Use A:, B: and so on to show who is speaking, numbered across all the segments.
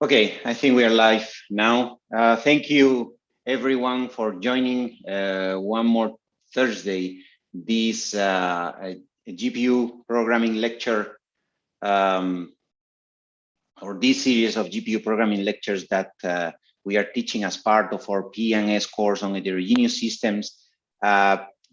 A: Okay, I think we are live now. Thank you everyone for joining one more Thursday, this GPU programming lecture, or this series of GPU programming lectures that we are teaching as part of our P&S course on heterogeneous systems.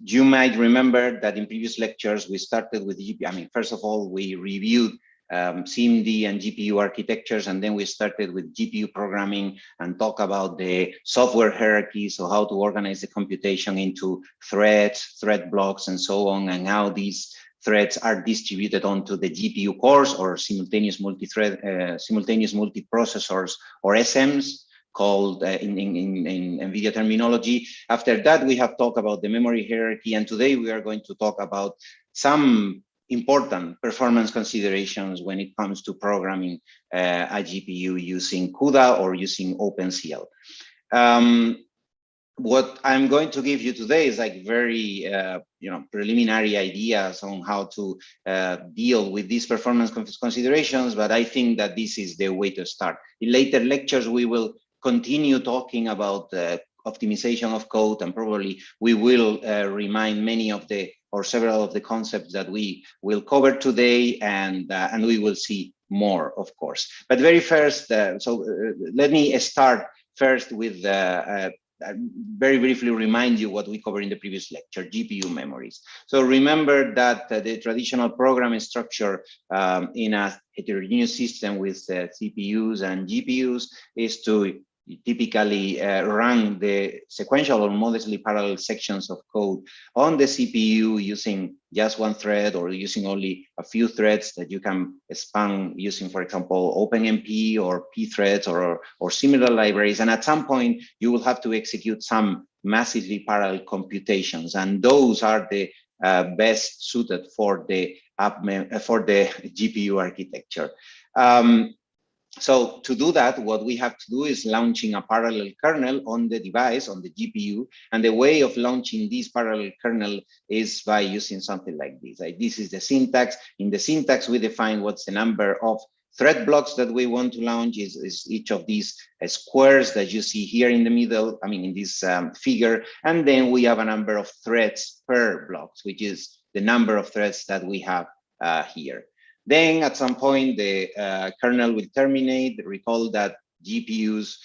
A: You might remember that in previous lectures, we started with GPU. First of all, we reviewed CMD and GPU architectures, and then we started with GPU programming and talk about the software hierarchy, so how to organize the computation into threads, thread blocks, and so on, and how these threads are distributed onto the GPU cores or simultaneous multi-thread, simultaneous multiprocessors, or SMs, called in NVIDIA terminology. After that, we have talked about the memory hierarchy, and today we are going to talk about some important performance considerations when it comes to programming a GPU using CUDA or using OpenCL. What I'm going to give you today is like very preliminary ideas on how to deal with these performance considerations, but I think that this is the way to start. In later lectures, we will continue talking about optimization of code, and probably we will remind many of the or several of the concepts that we will cover today, and we will see more, of course. But very first, let me start first with very briefly remind you what we covered in the previous lecture, GPU memories. So remember that the traditional programming structure in a heterogeneous system with CPUs and GPUs is to typically run the sequential or modestly parallel sections of code on the CPU using just one thread or using only a few threads that you can span using, for example, OpenMP or pthreads or similar libraries. And at some point, you will have to execute some massively parallel computations, and those are the best suited for the GPU architecture. So to do that, what we have to do is launching a parallel kernel on the device, on the GPU. And the way of launching this parallel kernel is by using something like this. This is the syntax. In the syntax, we define what's the number of thread blocks that we want to launch is each of these squares that you see here in the middle, in this figure. And then we have a number of threads per blocks, which is the number of threads that we have here. Then at some point, the kernel will terminate. Recall that GPUs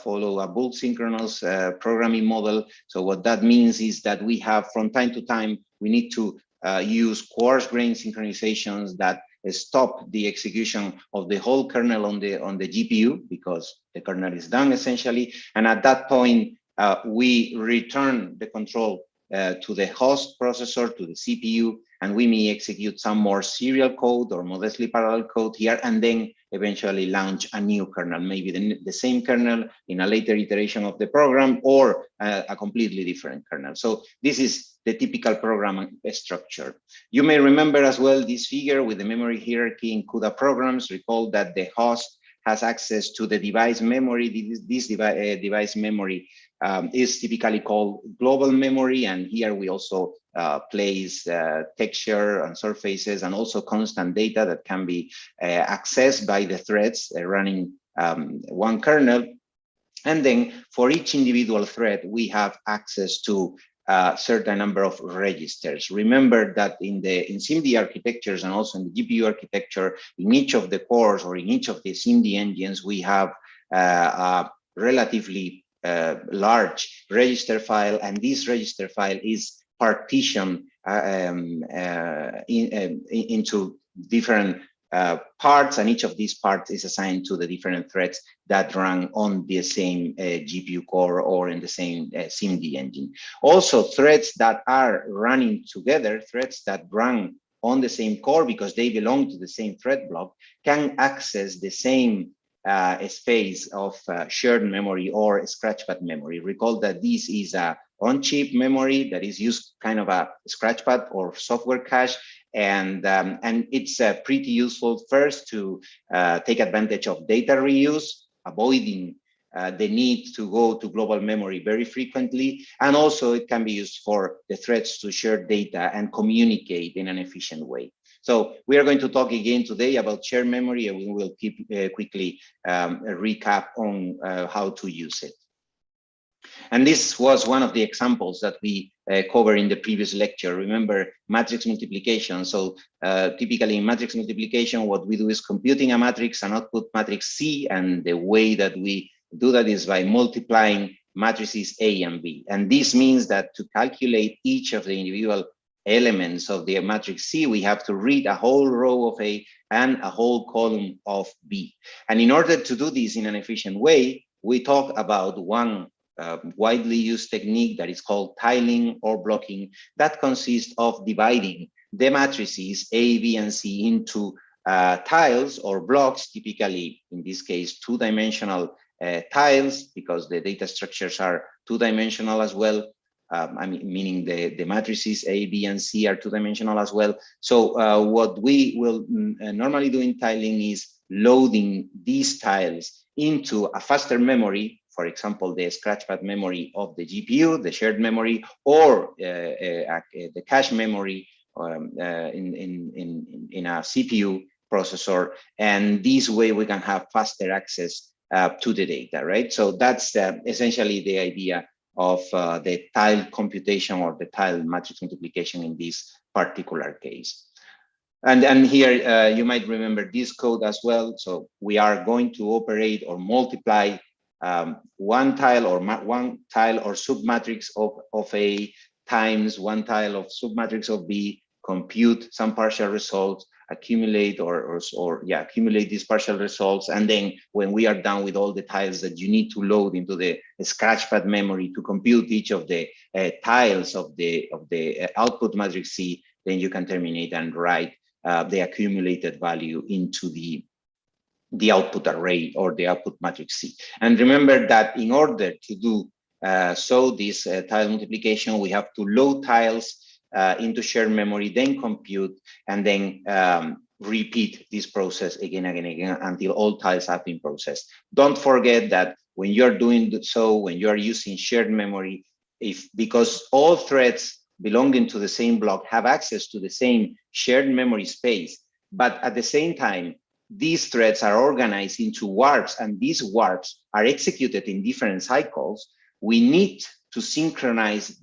A: follow a bulk synchronous programming model. So what that means is that we have, from time to time, we need to use coarse grain synchronizations that stop the execution of the whole kernel on the GPU, because the kernel is done essentially. And at that point, we return the control to the host processor, to the CPU, and we may execute some more serial code or modestly parallel code here, and then eventually launch a new kernel, maybe the same kernel in a later iteration of the program, or a completely different kernel. So this is the typical program structure. You may remember as well this figure with the memory hierarchy in CUDA programs. Recall that the host has access to the device memory. This device memory is typically called global memory, and here we also place texture and surfaces and also constant data that can be accessed by the threads running one kernel. And then for each individual thread, we have access to a certain number of registers. Remember that in SIMD architectures and also in the GPU architecture, in each of the cores or in each of the SIMD engines, we have a relatively large register file, and this register file is partitioned into different parts, and each of these parts is assigned to the different threads that run on the same GPU core or in the same SIMD engine. Also, threads that are running together, threads that run on the same core because they belong to the same thread block, can access the same space of shared memory or scratchpad memory. Recall that this is a on-chip memory that is used kind of a scratchpad or software cache, and it's pretty useful first to take advantage of data reuse, avoiding the need to go to global memory very frequently, and also it can be used for the threads to share data and communicate in an efficient way. So we are going to talk again today about shared memory, and we will keep quickly a recap on how to use it. And this was one of the examples that we covered in the previous lecture. Remember matrix multiplication. So typically in matrix multiplication, what we do is computing a matrix, an output matrix C, and the way that we do that is by multiplying matrices A and B. And this means that to calculate each of the individual elements of the matrix C, we have to read a whole row of A and a whole column of B. And in order to do this in an efficient way, we talk about one widely used technique that is called tiling or blocking, that consists of dividing the matrices A, B, and C into tiles or blocks, typically in this case two-dimensional tiles, because the data structures are two-dimensional as well. Meaning the matrices A, B, and C are two-dimensional as well. So what we will normally do in tiling is loading these tiles into a faster memory, for example, the scratchpad memory of the GPU, the shared memory, or the cache memory in a CPU processor. And this way we can have faster access to the data, right? So that's essentially the idea of the tile computation or the tile matrix multiplication in this particular case. And here you might remember this code as well. So we are going to operate or multiply one tile or submatrix of A times one tile of submatrix of B, compute some partial results, accumulate accumulate these partial results, and then when we are done with all the tiles that you need to load into the scratchpad memory to compute each of the tiles of the output matrix C, then you can terminate and write the accumulated value into the output array or the output matrix C. And remember that in order to do this tile multiplication, we have to load tiles into shared memory, then compute, and then repeat this process again and again until all tiles have been processed. Don't forget that when you're doing so, when you are using shared memory, because all threads belonging to the same block have access to the same shared memory space, but at the same time, these threads are organized into warps, and these warps are executed in different cycles. We need to synchronize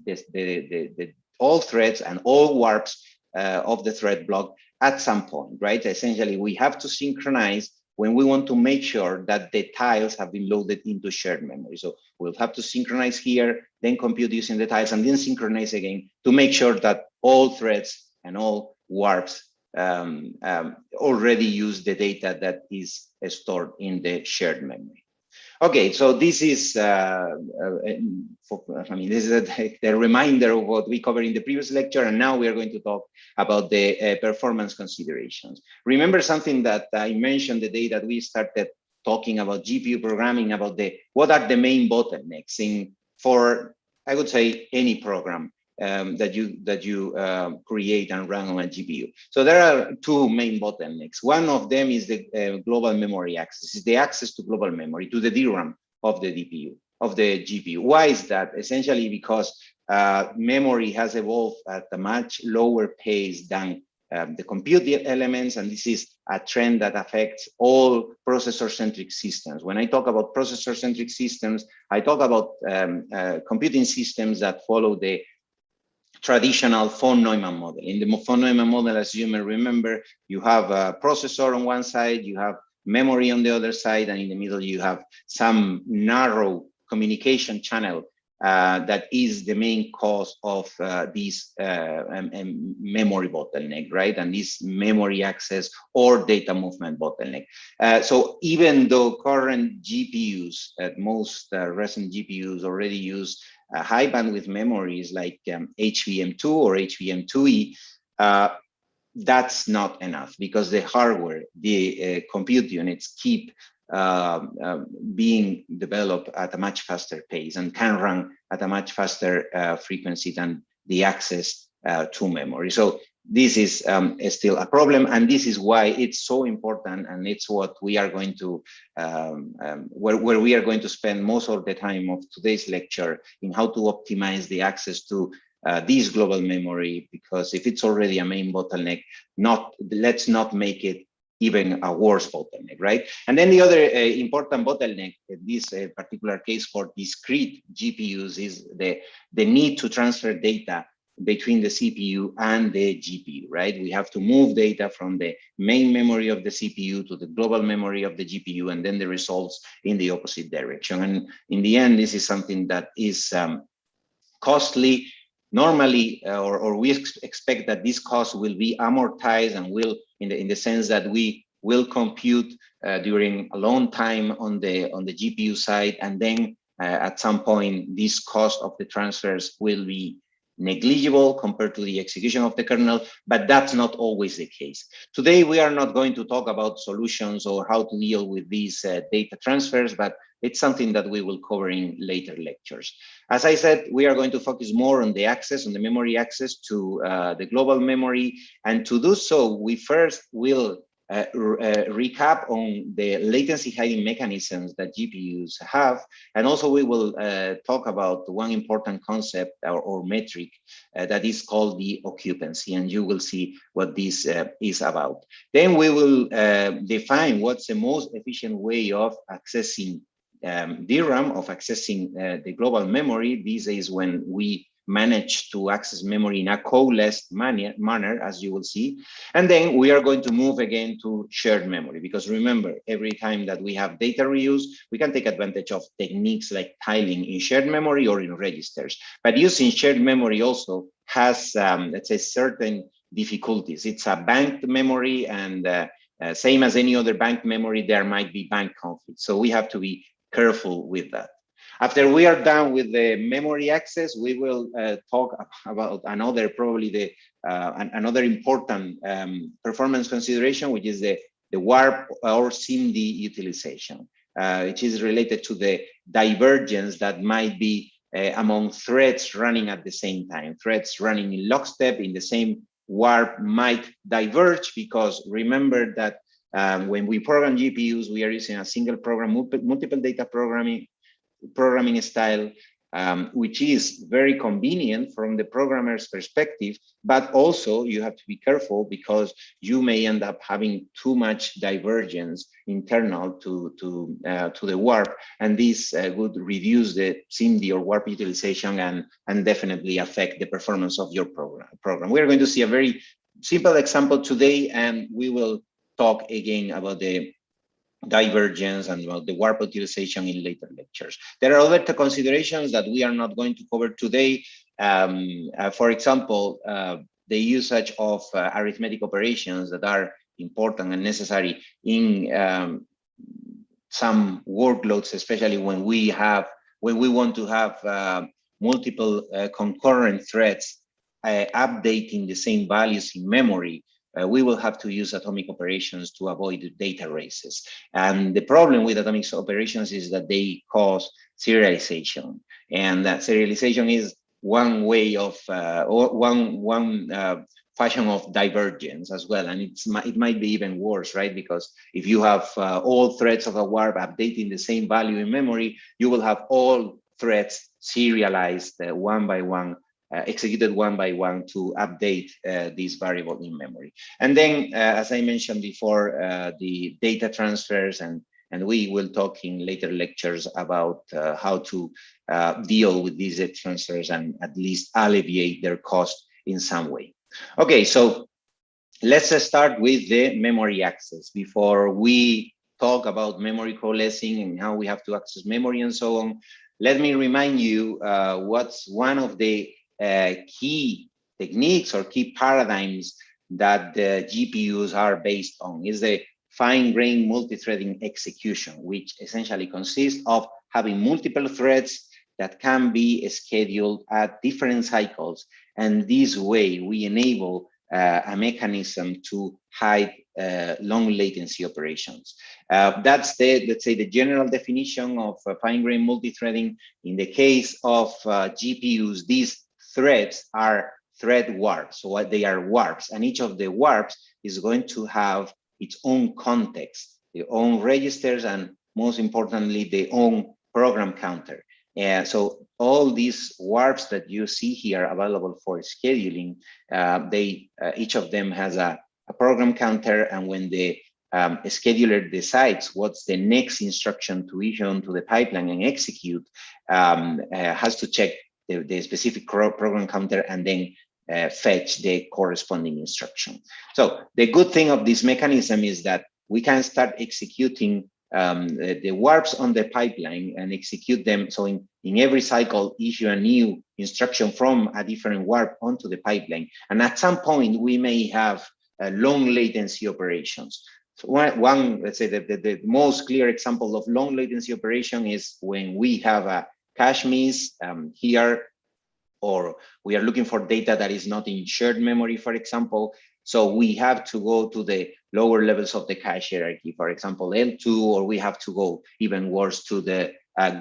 A: all threads and all warps of the thread block at some point, right? Essentially, we have to synchronize when we want to make sure that the tiles have been loaded into shared memory. So we'll have to synchronize here, then compute using the tiles, and then synchronize again to make sure that all threads and all warps already use the data that is stored in the shared memory. Okay, so this is, this is the reminder of what we covered in the previous lecture, and now we are going to talk about the performance considerations. Remember something that I mentioned the day that we started talking about GPU programming, about what are the main bottlenecks for, I would say, any program that you create and run on a GPU. So there are two main bottlenecks. One of them is the global memory access. It's the access to global memory, to the DRAM of the GPU. Why is that? Essentially because memory has evolved at a much lower pace than the compute elements, and this is a trend that affects all processor-centric systems. When I talk about processor-centric systems, I talk about computing systems that follow the traditional von Neumann model. In the von Neumann model, as you may remember, you have a processor on one side, you have memory on the other side, and in the middle you have some narrow communication channel that is the main cause of this memory bottleneck, right? And this memory access or data movement bottleneck. So even though current GPUs, most recent GPUs already use high bandwidth memories like HBM2 or HBM2E, that's not enough because the hardware, the compute units keep being developed at a much faster pace and can run at a much faster frequency than the access to memory. So this is still a problem, and this is why it's so important, and it's what we are going to where we are going to spend most of the time of today's lecture in how to optimize the access to this global memory, because if it's already a main bottleneck, let's not make it even a worse bottleneck, right? And then the other important bottleneck in this particular case for discrete GPUs is the need to transfer data between the CPU and the GPU, right? We have to move data from the main memory of the CPU to the global memory of the GPU, and then the results in the opposite direction. And in the end, this is something that is costly. Normally, or we expect that this cost will be amortized and will, in the sense that we will compute during a long time on the GPU side, and then at some point, this cost of the transfers will be negligible compared to the execution of the kernel, but that's not always the case. Today, we are not going to talk about solutions or how to deal with these data transfers, but it's something that we will cover in later lectures. As I said, we are going to focus more on the access, on the memory access to the global memory. And to do so, we first will recap on the latency hiding mechanisms that GPUs have. And also we will talk about one important concept or metric that is called the occupancy, and you will see what this is about. Then we will define what's the most efficient way of accessing DRAM, of accessing the global memory. This is when we manage to access memory in a coalesced manner, as you will see. And then we are going to move again to shared memory, because remember, every time that we have data reuse, we can take advantage of techniques like tiling in shared memory or in registers. But using shared memory also has, let's say, certain difficulties. It's a banked memory, and same as any other banked memory, there might be bank conflicts. So we have to be careful with that. After we are done with the memory access, we will talk about another, probably another important performance consideration, which is the warp or SIMD utilization, which is related to the divergence that might be among threads running at the same time. Threads running in lockstep in the same warp might diverge, because remember that when we program GPUs, we are using a single program, multiple data programming style, which is very convenient from the programmer's perspective, but also you have to be careful because you may end up having too much divergence internal to the warp, and this would reduce the SIMD or warp utilization and definitely affect the performance of your program. We're going to see a very simple example today, and we will talk again about the divergence and about the warp utilization in later lectures. There are other considerations that we are not going to cover today. For example, the usage of arithmetic operations that are important and necessary in some workloads, especially when we want to have multiple concurrent threads updating the same values in memory. We will have to use atomic operations to avoid data races. And the problem with atomic operations is that they cause serialization. And that serialization is one way of, one fashion of divergence as well. And it might be even worse, right? Because if you have all threads of a warp updating the same value in memory, you will have all threads serialized one by one, executed one by one to update this variable in memory. And then, as I mentioned before, the data transfers, and we will talk in later lectures about how to deal with these transfers and at least alleviate their cost in some way. Okay, so let's start with the memory access before we talk about memory coalescing and how we have to access memory and so on. Let me remind you what's one of the key techniques or key paradigms that the GPUs are based on is the fine-grained multi-threading execution, which essentially consists of having multiple threads that can be scheduled at different cycles. And this way we enable a mechanism to hide long latency operations. That's let's say, the general definition of fine-grained multi-threading. In the case of GPUs, these threads are thread warps, so they are warps, and each of the warps is going to have its own context, their own registers, and most importantly, their own program counter. So all these warps that you see here available for scheduling, each of them has a program counter, and when the scheduler decides what's the next instruction to issue onto the pipeline and execute, has to check the specific program counter and then fetch the corresponding instruction. So the good thing of this mechanism is that we can start executing the warps on the pipeline and execute them. So in every cycle, issue a new instruction from a different warp onto the pipeline. And at some point, we may have long latency operations. So one, let's say the most clear example of long latency operation is when we have a cache miss here, or we are looking for data that is not in shared memory, for example. So we have to go to the lower levels of the cache hierarchy, for example, L2, or we have to go even worse to the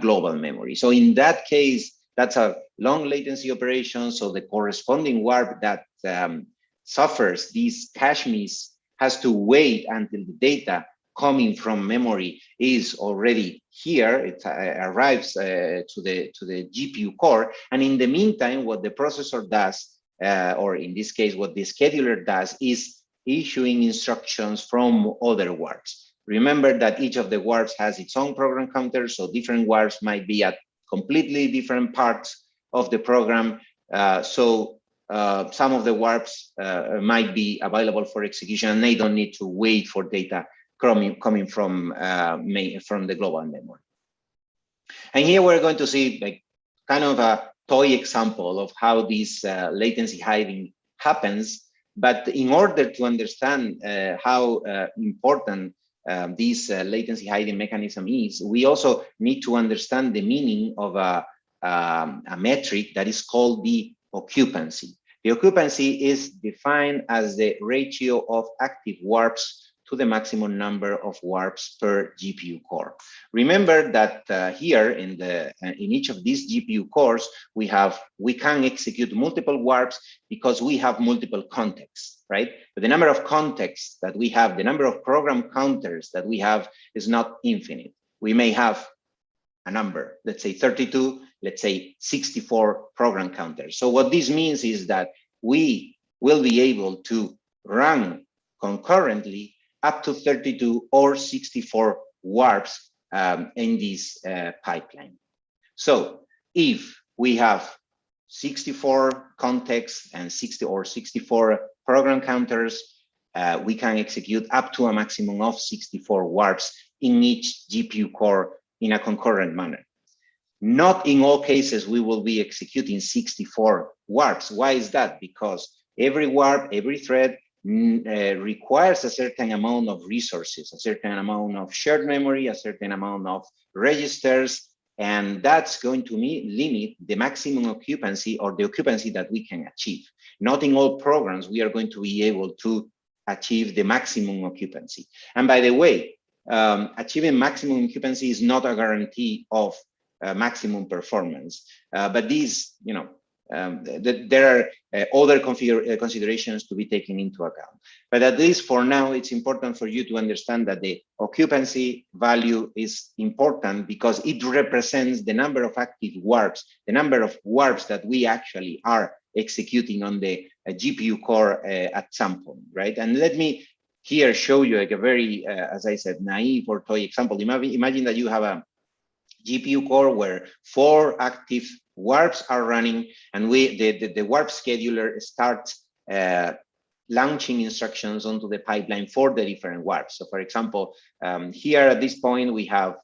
A: global memory. So in that case, that's a long latency operation. So the corresponding warp that suffers these cache miss has to wait until the data coming from memory is already here. It arrives to the GPU core. And in the meantime, what the processor does, or in this case, what the scheduler does, is issuing instructions from other warps. Remember that each of the warps has its own program counter, so different warps might be at completely different parts of the program. Some of the warps might be available for execution, and they don't need to wait for data coming from the global memory. And here we're going to see like kind of a toy example of how this latency hiding happens. But in order to understand how important this latency hiding mechanism is, we also need to understand the meaning of a metric that is called the occupancy. The occupancy is defined as the ratio of active warps to the maximum number of warps per GPU core. Remember that here in each of these GPU cores, we can execute multiple warps because we have multiple contexts, right? But the number of contexts that we have, the number of program counters that we have is not infinite. We may have a number, let's say 32, let's say 64 program counters. So what this means is that we will be able to run concurrently up to 32 or 64 warps in this pipeline. So if we have 64 contexts and 64 program counters, we can execute up to a maximum of 64 warps in each GPU core in a concurrent manner. Not in all cases we will be executing 64 warps. Why is that? Because every warp, every thread requires a certain amount of resources, a certain amount of shared memory, a certain amount of registers, and that's going to limit the maximum occupancy or the occupancy that we can achieve. Not in all programs we are going to be able to achieve the maximum occupancy. And by the way, achieving maximum occupancy is not a guarantee of maximum performance, but these, there are other considerations to be taken into account. But at least for now, it's important for you to understand that the occupancy value is important because it represents the number of active warps, the number of warps that we actually are executing on the GPU core at some point, right? And let me here show you like a very, as I said, naive or toy example. Imagine that you have a GPU core where 4 active warps are running, and the warp scheduler starts launching instructions onto the pipeline for the different warps. So for example, here at this point, we have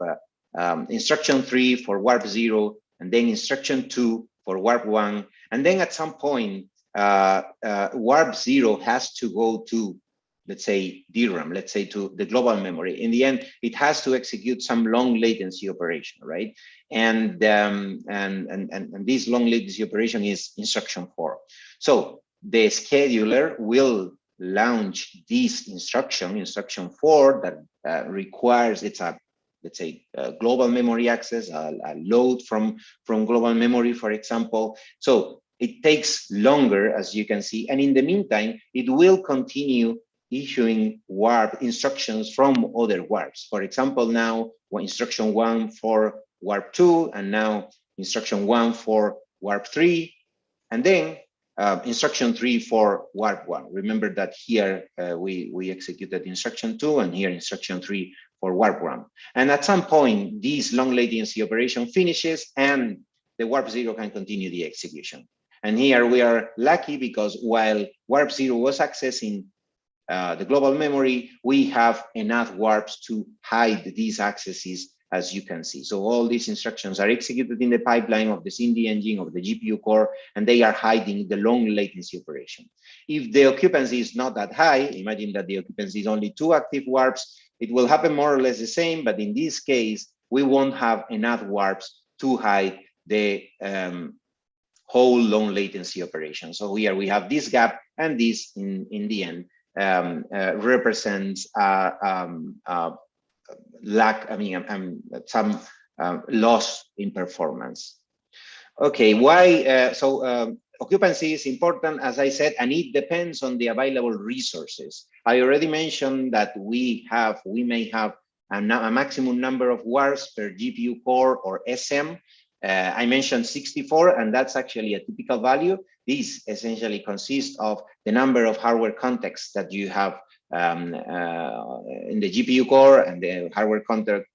A: instruction 3 for warp 0, and then instruction 2 for warp 1. And then at some point, warp 0 has to go to, let's say, DRAM, let's say to the global memory. In the end, it has to execute some long latency operation, right? And this long latency operation is instruction 4. So the scheduler will launch this instruction 4, that requires, it's a, let's say, global memory access, a load from global memory, for example. So it takes longer, as you can see. And in the meantime, it will continue issuing warp instructions from other warps. For example, now instruction 1 for warp 2, and now instruction 1 for warp 3, and then instruction 3 for warp 1. Remember that here we executed instruction 2, and here instruction 3 for warp 1. And at some point, this long latency operation finishes, and the warp 0 can continue the execution. And here we are lucky because while warp 0 was accessing the global memory, we have enough warps to hide these accesses, as you can see. So all these instructions are executed in the pipeline of the SIMD engine of the GPU core, and they are hiding the long latency operation. If the occupancy is not that high, imagine that the occupancy is only 2 active warps, it will happen more or less the same, but in this case, we won't have enough warps to hide the whole long latency operation. So here we have this gap, and this in the end represents lack, some loss in performance. Okay, why? Occupancy is important, as I said, and it depends on the available resources. I already mentioned that we may have a maximum number of warps per GPU core or SM. I mentioned 64, and that's actually a typical value. This essentially consists of the number of hardware contexts that you have in the GPU core, and the hardware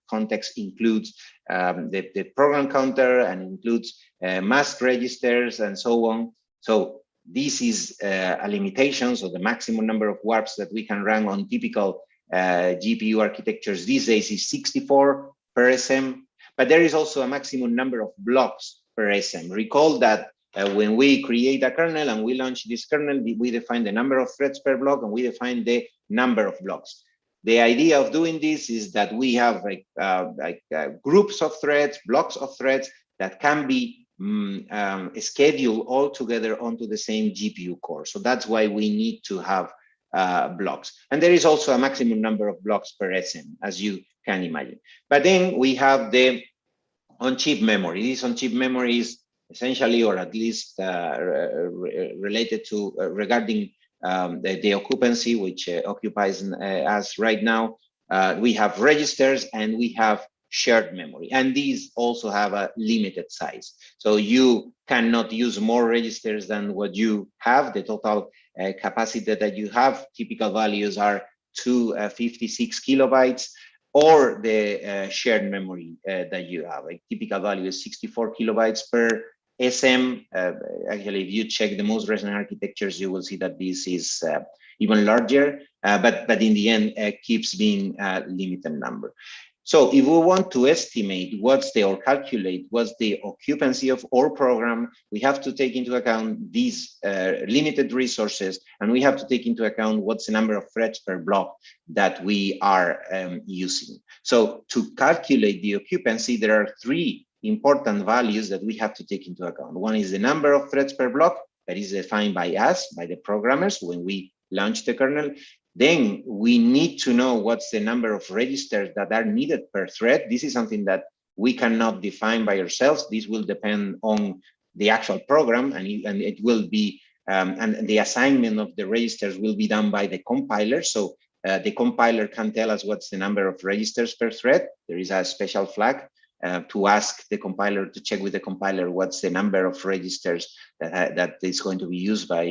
A: context includes the program counter and includes mask registers and so on. So this is a limitation. So the maximum number of warps that we can run on typical GPU architectures these days is 64 per SM. But there is also a maximum number of blocks per SM. Recall that when we create a kernel and we launch this kernel, we define the number of threads per block, and we define the number of blocks. The idea of doing this is that we have groups of threads, blocks of threads that can be scheduled all together onto the same GPU core. So that's why we need to have blocks. And there is also a maximum number of blocks per SM, as you can imagine. But then we have the on-chip memory. This on-chip memory is essentially, or at least related to regarding the occupancy, which occupies us right now. We have registers and we have shared memory, and these also have a limited size. So you cannot use more registers than what you have. The total capacity that you have, typical values are 256 kilobytes, or the shared memory that you have. A typical value is 64 kilobytes per SM. Actually, if you check the most recent architectures, you will see that this is even larger, but in the end, keeps being a limited number. So if we want to estimate or calculate what's the occupancy of our program, we have to take into account these limited resources, and we have to take into account what's the number of threads per block that we are using. So to calculate the occupancy, there are 3 important values that we have to take into account. One is the number of threads per block that is defined by us, by the programmers, when we launch the kernel. Then we need to know what's the number of registers that are needed per thread. This is something that we cannot define by ourselves. This will depend on the actual program, and it will be, and the assignment of the registers will be done by the compiler. So the compiler can tell us what's the number of registers per thread. There is a special flag to ask the compiler, to check with the compiler what's the number of registers that is going to be used by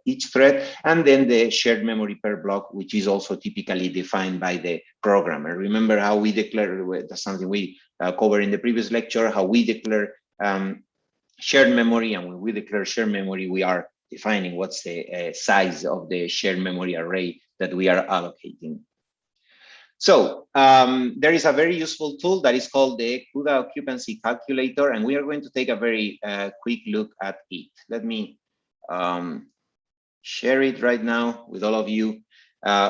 A: each thread, and then the shared memory per block, which is also typically defined by the programmer. Remember how we declare, that's something we covered in the previous lecture, how we declare shared memory, and when we declare shared memory, we are defining what's the size of the shared memory array that we are allocating. So there is a very useful tool that is called the CUDA occupancy calculator, and we are going to take a very quick look at it. Let me share it right now with all of you.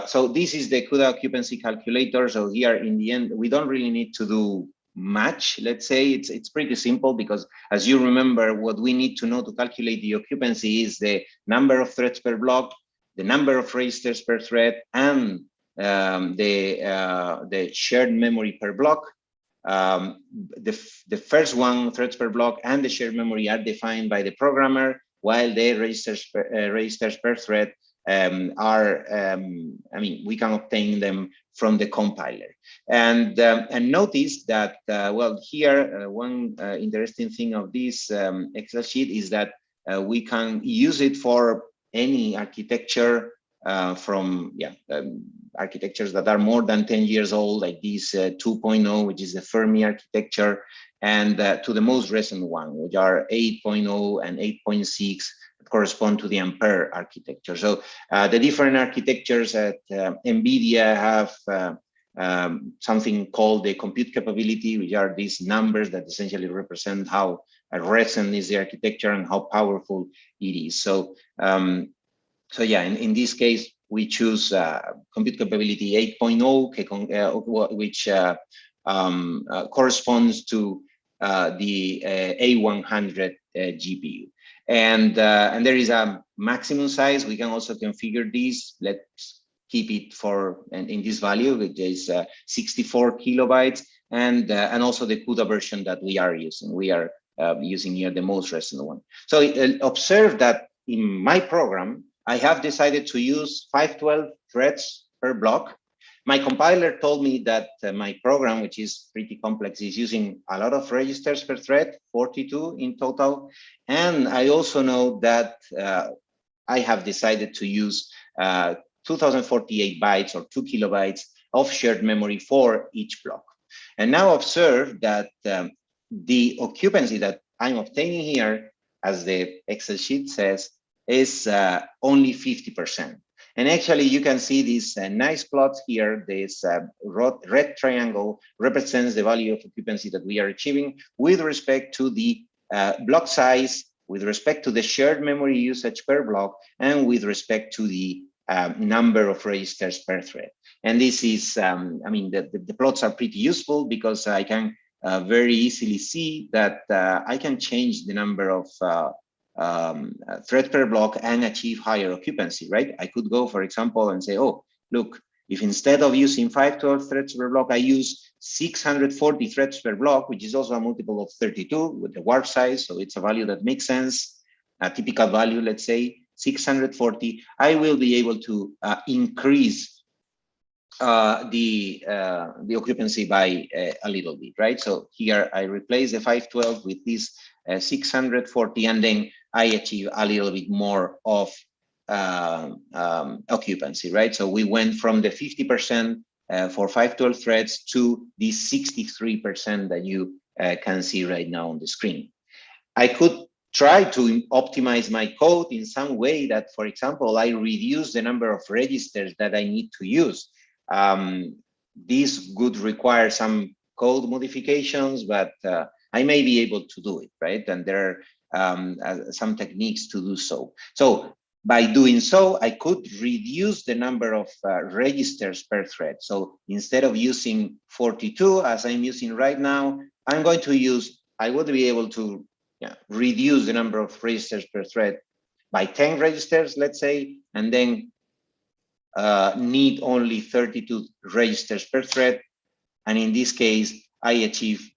A: So this is the CUDA occupancy calculator. So here in the end, we don't really need to do much. Let's say it's pretty simple, because as you remember, what we need to know to calculate the occupancy is the number of threads per block, the number of registers per thread, and the shared memory per block. The first one, threads per block, and the shared memory are defined by the programmer, while the registers per thread we can obtain them from the compiler. And notice that, well, here, one interesting thing of this Excel sheet is that we can use it for any architecture from architectures that are more than 10 years old, like this 2.0, which is the Fermi architecture, and to the most recent one, which are 8.0 and 8.6, correspond to the Ampere architecture. So the different architectures at NVIDIA have something called the compute capability, which are these numbers that essentially represent how recent is the architecture and how powerful it is. So, yeah, in this case, we choose compute capability 8.0, which corresponds to the A100 GPU. And there is a maximum size. We can also configure this. Let's keep it for in this value, which is 64 kilobytes, and also the CUDA version that we are using. We are using here the most recent one. So observe that in my program, I have decided to use 512 threads per block. My compiler told me that my program, which is pretty complex, is using a lot of registers per thread, 42 in total. And I also know that I have decided to use 2048 bytes or 2 kilobytes of shared memory for each block. And now observe that the occupancy that I'm obtaining here, as the Excel sheet says, is only 50%. And actually, you can see these nice plots here. This red triangle represents the value of occupancy that we are achieving with respect to the block size, with respect to the shared memory usage per block, and with respect to the number of registers per thread. And this is, the plots are pretty useful because I can very easily see that I can change the number of thread per block and achieve higher occupancy, right? I could go, for example, and say, oh, look, if instead of using 512 threads per block, I use 640 threads per block, which is also a multiple of 32 with the warp size. So it's a value that makes sense. A typical value, let's say 640, I will be able to increase the occupancy by a little bit, right? So here I replace the 512 with this 640, and then I achieve a little bit more of occupancy, right? So we went from the 50% for 512 threads to the 63% that you can see right now on the screen. I could try to optimize my code in some way that, for example, I reduce the number of registers that I need to use. This would require some code modifications, but I may be able to do it, right? And there are some techniques to do so. So by doing so, I could reduce the number of registers per thread. So instead of using 42, as I'm using right now, I'm going to use, I would be able to reduce the number of registers per thread by 10 registers, let's say, and then need only 32 registers per thread. And in this case, I achieve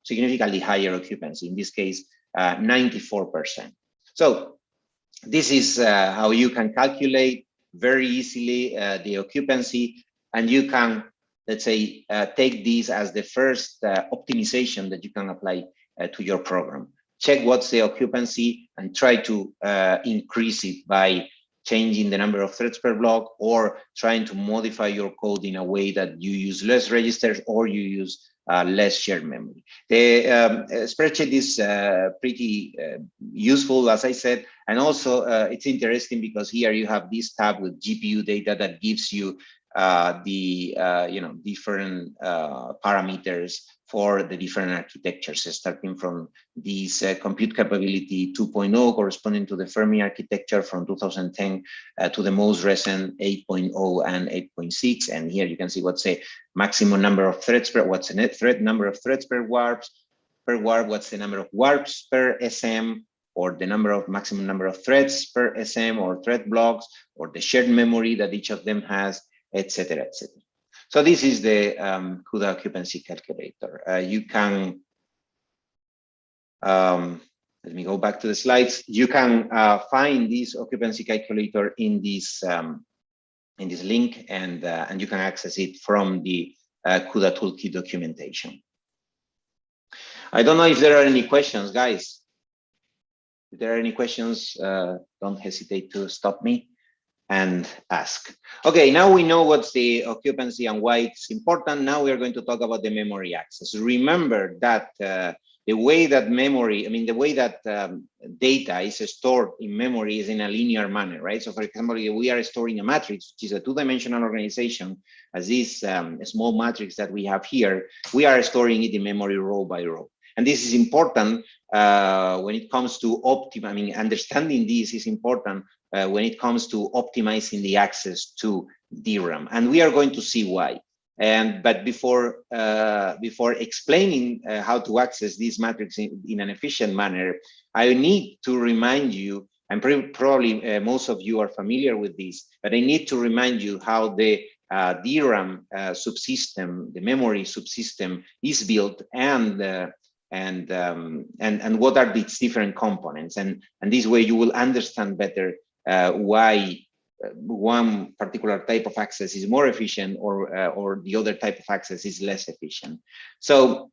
A: significantly higher occupancy, in this case, 94%. So this is how you can calculate very easily the occupancy, and you can, let's say, take this as the first optimization that you can apply to your program. Check what's the occupancy and try to increase it by changing the number of threads per block, or trying to modify your code in a way that you use less registers or you use less shared memory. The spreadsheet is pretty useful, as I said, and also it's interesting because here you have this tab with GPU data that gives you the different parameters for the different architectures, starting from this compute capability 2.0 corresponding to the Fermi architecture from 2010 to the most recent 8.0 and 8.6. And here you can see what's the maximum number of threads per, what's the net thread number of threads per warp, what's the number of warps per SM, or the number of maximum number of threads per SM or thread blocks, or the shared memory that each of them has, etc., etc. So this is the CUDA occupancy calculator. You can let me go back to the slides. You can find this occupancy calculator in this link, and you can access it from the CUDA toolkit documentation. I don't know if there are any questions, guys. If there are any questions, don't hesitate to stop me and ask. Okay, now we know what's the occupancy and why it's important. Now we are going to talk about the memory access. Remember that the way that memory, the way that data is stored in memory is in a linear manner, right? So for example, we are storing a matrix, which is a two-dimensional organization, as this small matrix that we have here, we are storing it in memory row by row. And this is important when it comes to understanding this is important when it comes to optimizing the access to DRAM. And we are going to see why. But before explaining how to access this matrix in an efficient manner, I need to remind you, and probably most of you are familiar with this, but I need to remind you how the DRAM subsystem, the memory subsystem, is built, and what are its different components, and this way you will understand better why one particular type of access is more efficient or the other type of access is less efficient. So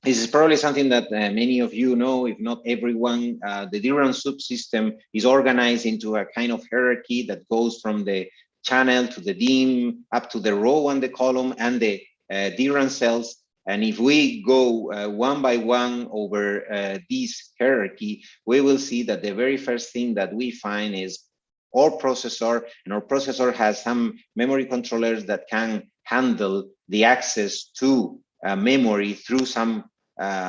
A: this is probably something that many of you know, if not everyone. The DRAM subsystem is organized into a kind of hierarchy that goes from the channel to the DIMM up to the row and the column and the DRAM cells. And if we go one by one over this hierarchy, we will see that the very first thing that we find is our processor, and our processor has some memory controllers that can handle the access to memory through some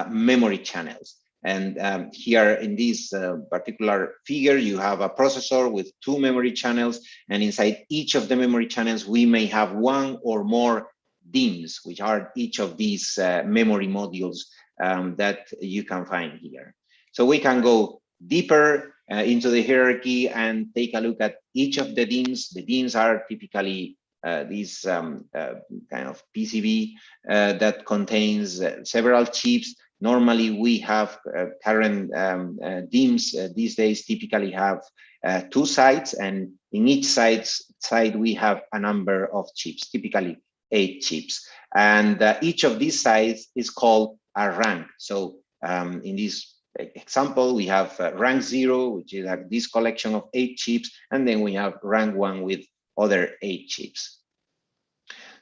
A: memory channels. And here in this particular figure, you have a processor with 2 memory channels, and inside each of the memory channels, we may have 1 or more DIMMs, which are each of these memory modules that you can find here. So we can go deeper into the hierarchy and take a look at each of the DIMMs. The DIMMs are typically these kind of PCB that contains several chips. Normally, we have current DIMMs these days typically have 2 sides, and in each side we have a number of chips, typically 8 chips, and each of these sides is called a rank. So in this example, we have rank 0, which is this collection of 8 chips, and then we have rank 1 with other 8 chips.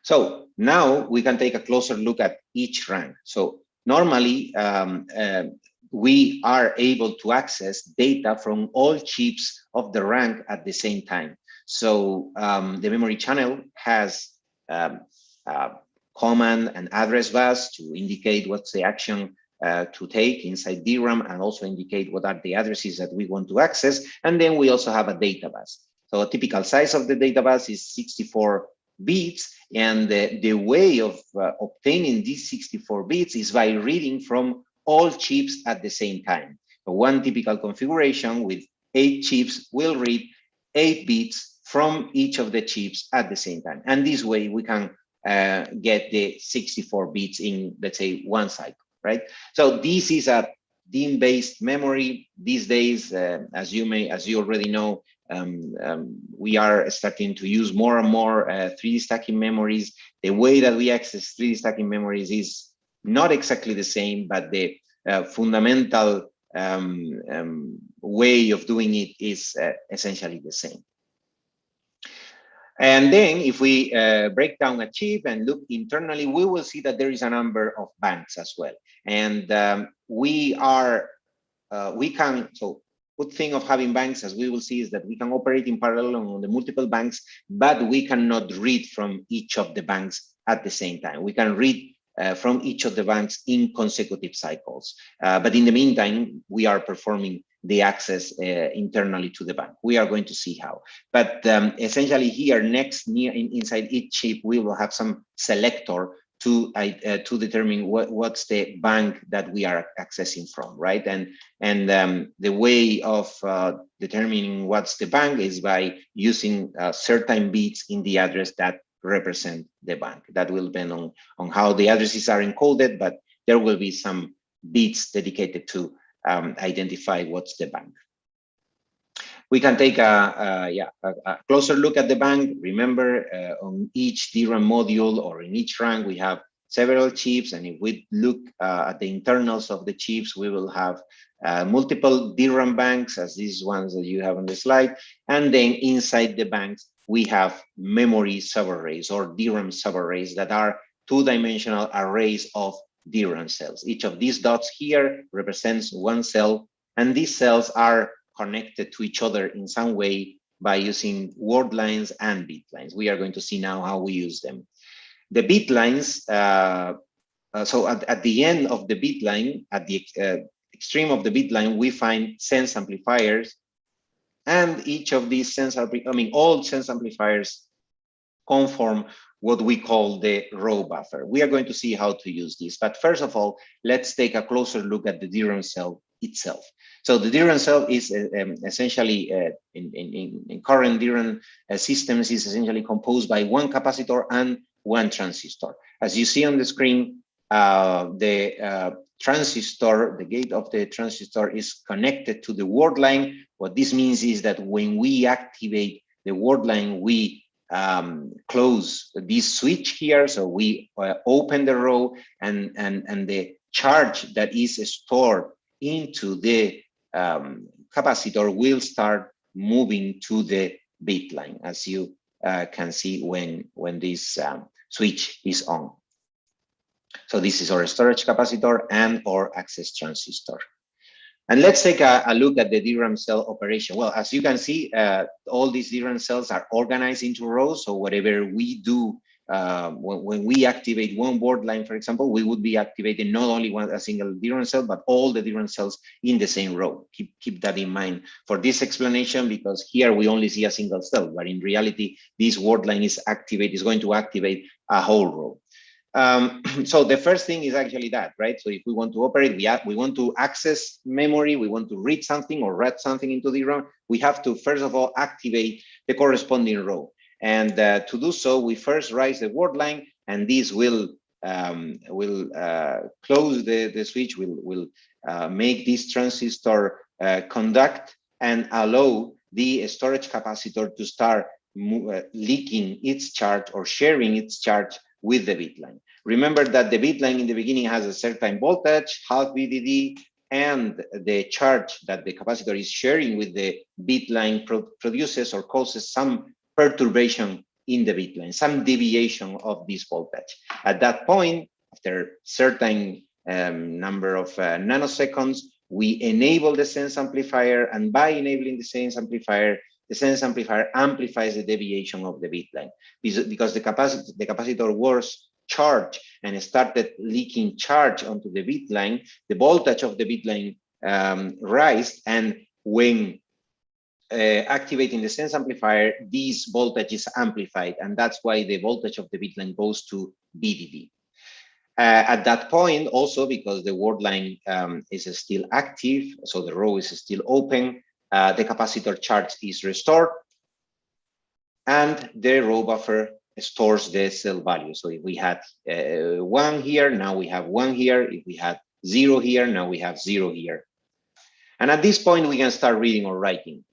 A: So now we can take a closer look at each rank. So normally we are able to access data from all chips of the rank at the same time. So the memory channel has command and address bus to indicate what's the action to take inside DRAM, and also indicate what are the addresses that we want to access. And then we also have a data bus. So a typical size of the data bus is 64 bits, and the way of obtaining these 64 bits is by reading from all chips at the same time. So one typical configuration with 8 chips will read 8 bits from each of the chips at the same time, and this way we can get the 64 bits in, let's say, one cycle, right? So this is a DIMM-based memory these days. As you already know, we are starting to use more and more 3D stacking memories. The way that we access 3D stacking memories is not exactly the same, but the fundamental way of doing it is essentially the same. And then if we break down a chip and look internally, we will see that there is a number of banks as well. And so good thing of having banks, as we will see, is that we can operate in parallel on the multiple banks, but we cannot read from each of the banks at the same time. We can read from each of the banks in consecutive cycles. But in the meantime, we are performing the access internally to the bank. We are going to see how. But essentially here, inside each chip, we will have some selector to determine what's the bank that we are accessing from, right? And the way of determining what's the bank is by using certain bits in the address that represent the bank. That will depend on how the addresses are encoded, but there will be some bits dedicated to identify what's the bank. We can take a closer look at the bank. Remember, on each DRAM module or in each rank, we have several chips. And if we look at the internals of the chips, we will have multiple DRAM banks, as these ones that you have on the slide. And then inside the banks, we have memory subarrays or DRAM subarrays that are two-dimensional arrays of DRAM cells. Each of these dots here represents one cell, and these cells are connected to each other in some way by using word lines and bit lines. We are going to see now how we use them. The bit lines, so at the end of the bit line, at the extreme of the bit line, we find sense amplifiers. And each of these all sense amplifiers conform what we call the row buffer. We are going to see how to use this. But first of all, let's take a closer look at the DRAM cell itself. So the DRAM cell is essentially, in current DRAM systems, is essentially composed by one capacitor and one transistor. As you see on the screen, the transistor, the gate of the transistor is connected to the word line. What this means is that when we activate the word line, we close this switch here. So we open the row, and the charge that is stored into the capacitor will start moving to the bit line, as you can see when this switch is on. So this is our storage capacitor and our access transistor. And let's take a look at the DRAM cell operation. Well, as you can see, all these DRAM cells are organized into rows. So whatever we do, when we activate one word line, for example, we would be activating not only a single DRAM cell, but all the DRAM cells in the same row. Keep that in mind for this explanation, because here we only see a single cell, but in reality, this word line is going to activate a whole row. So the first thing is actually that, right? So if we want to operate, we want to access memory, we want to read something or write something into the DRAM, we have to first of all activate the corresponding row. And to do so, we first raise the word line, and this will close the switch, will make this transistor conduct and allow the storage capacitor to start leaking its charge or sharing its charge with the bit line. Remember that the bit line in the beginning has a certain voltage, half VDD, and the charge that the capacitor is sharing with the bit line produces or causes some perturbation in the bit line, some deviation of this voltage. At that point, after certain number of nanoseconds, we enable the sense amplifier, and by enabling the sense amplifier amplifies the deviation of the bit line, because the capacitor was charged and started leaking charge onto the bit line. The voltage of the bit line rise, and when activating the sense amplifier, this voltage is amplified, and that's why the voltage of the bit line goes to VDD. At that point, also because the word line is still active, so the row is still open, the capacitor charge is restored, and the row buffer stores the cell value. So if we had 1 here, now we have 1 here. If we had 0 here, now we have 0 here. And at this point, we can start reading or writing.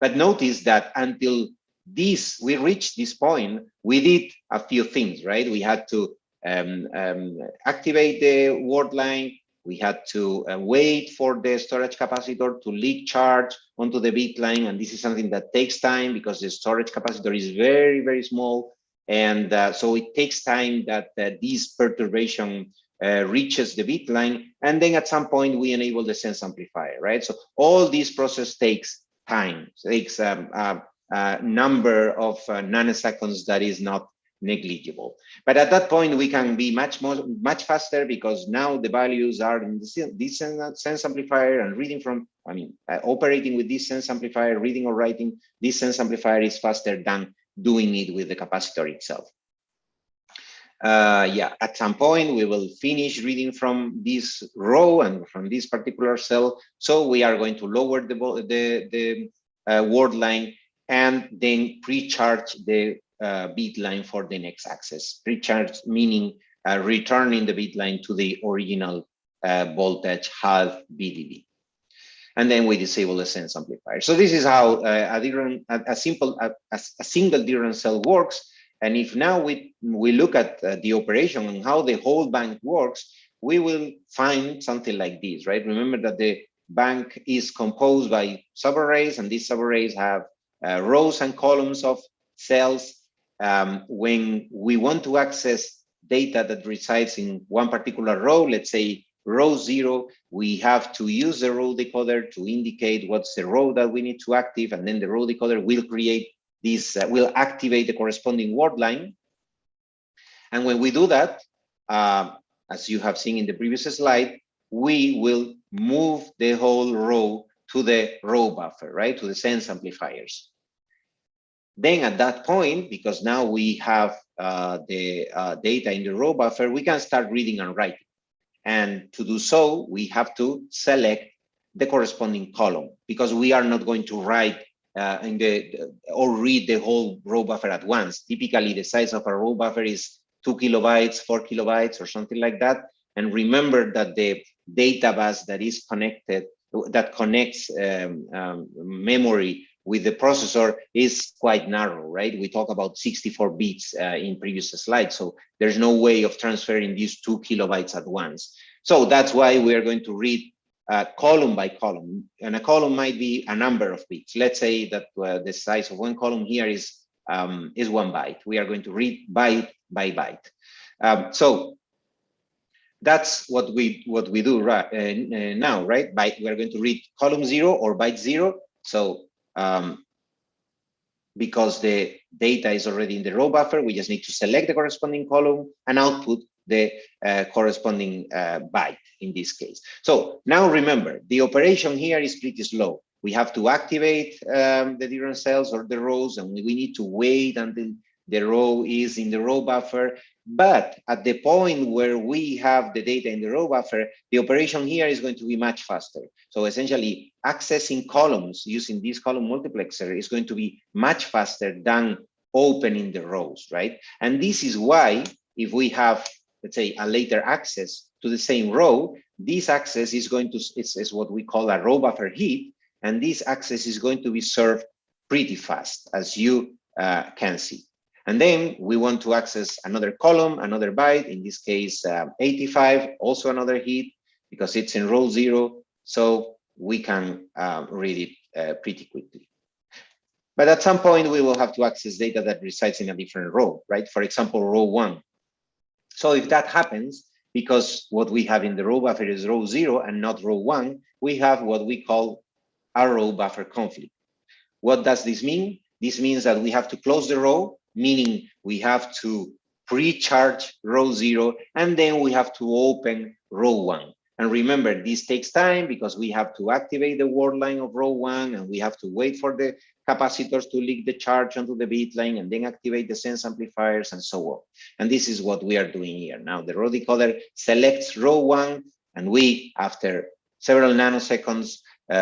A: But notice that until we reached this point, we did a few things, right? We had to activate the word line. We had to wait for the storage capacitor to leak charge onto the bit line. And this is something that takes time because the storage capacitor is very, very small. And so it takes time that this perturbation reaches the bit line. And then at some point, we enable the sense amplifier, right? So all this process takes time, takes a number of nanoseconds that is not negligible. But at that point, we can be much faster, because now the values are in this sense amplifier and reading from, operating with this sense amplifier, reading or writing this sense amplifier is faster than doing it with the capacitor itself. At some point, we will finish reading from this row and from this particular cell. So we are going to lower the word line and then pre-charge the bit line for the next access. Pre-charge meaning returning the bit line to the original voltage half VDD. And then we disable the sense amplifier. So this is how a single DRAM cell works. And if now we look at the operation and how the whole bank works, we will find something like this, right? Remember that the bank is composed by subarrays, and these subarrays have rows and columns of cells. When we want to access data that resides in one particular row, let's say row 0, we have to use the row decoder to indicate what's the row that we need to active, and then the row decoder will create this, will activate the corresponding word line. And when we do that, as you have seen in the previous slide, we will move the whole row to the row buffer, right, to the sense amplifiers. Then at that point, because now we have the data in the row buffer, we can start reading and writing. And to do so, we have to select the corresponding column, because we are not going to write or read the whole row buffer at once. Typically, the size of a row buffer is 2 kilobytes, 4 kilobytes, or something like that. And remember that the data bus that is connected, that connects memory with the processor is quite narrow, right? We talk about 64 bits in previous slides. So there's no way of transferring these 2 kilobytes at once. So that's why we are going to read column by column. And a column might be a number of bits. Let's say that the size of one column here is 1 byte. We are going to read byte by byte. So that's what we do right now, right? We are going to read column 0 or byte 0. So because the data is already in the row buffer, we just need to select the corresponding column and output the corresponding byte in this case. So now remember, the operation here is pretty slow. We have to activate the DRAM cells or the rows, and we need to wait until the row is in the row buffer. But at the point where we have the data in the row buffer, the operation here is going to be much faster. So essentially, accessing columns using this column multiplexer is going to be much faster than opening the rows, right? And this is why if we have, let's say, a later access to the same row, this access is going to, it's what we call a row buffer heap. And this access is going to be served pretty fast, as you can see. And then we want to access another column, another byte, in this case, 85, also another heap, because it's in row 0. So we can read it pretty quickly. But at some point, we will have to access data that resides in a different row, right? For example, row 1. So if that happens, because what we have in the row buffer is row 0 and not row 1, we have what we call a row buffer conflict. What does this mean? This means that we have to close the row, meaning we have to pre-charge row 0, and then we have to open row 1. And remember, this takes time because we have to activate the word line of row 1, and we have to wait for the capacitors to leak the charge onto the bit line, and then activate the sense amplifiers, and so on. And this is what we are doing here. Now, the row decoder selects row 1, and we, after several nanoseconds,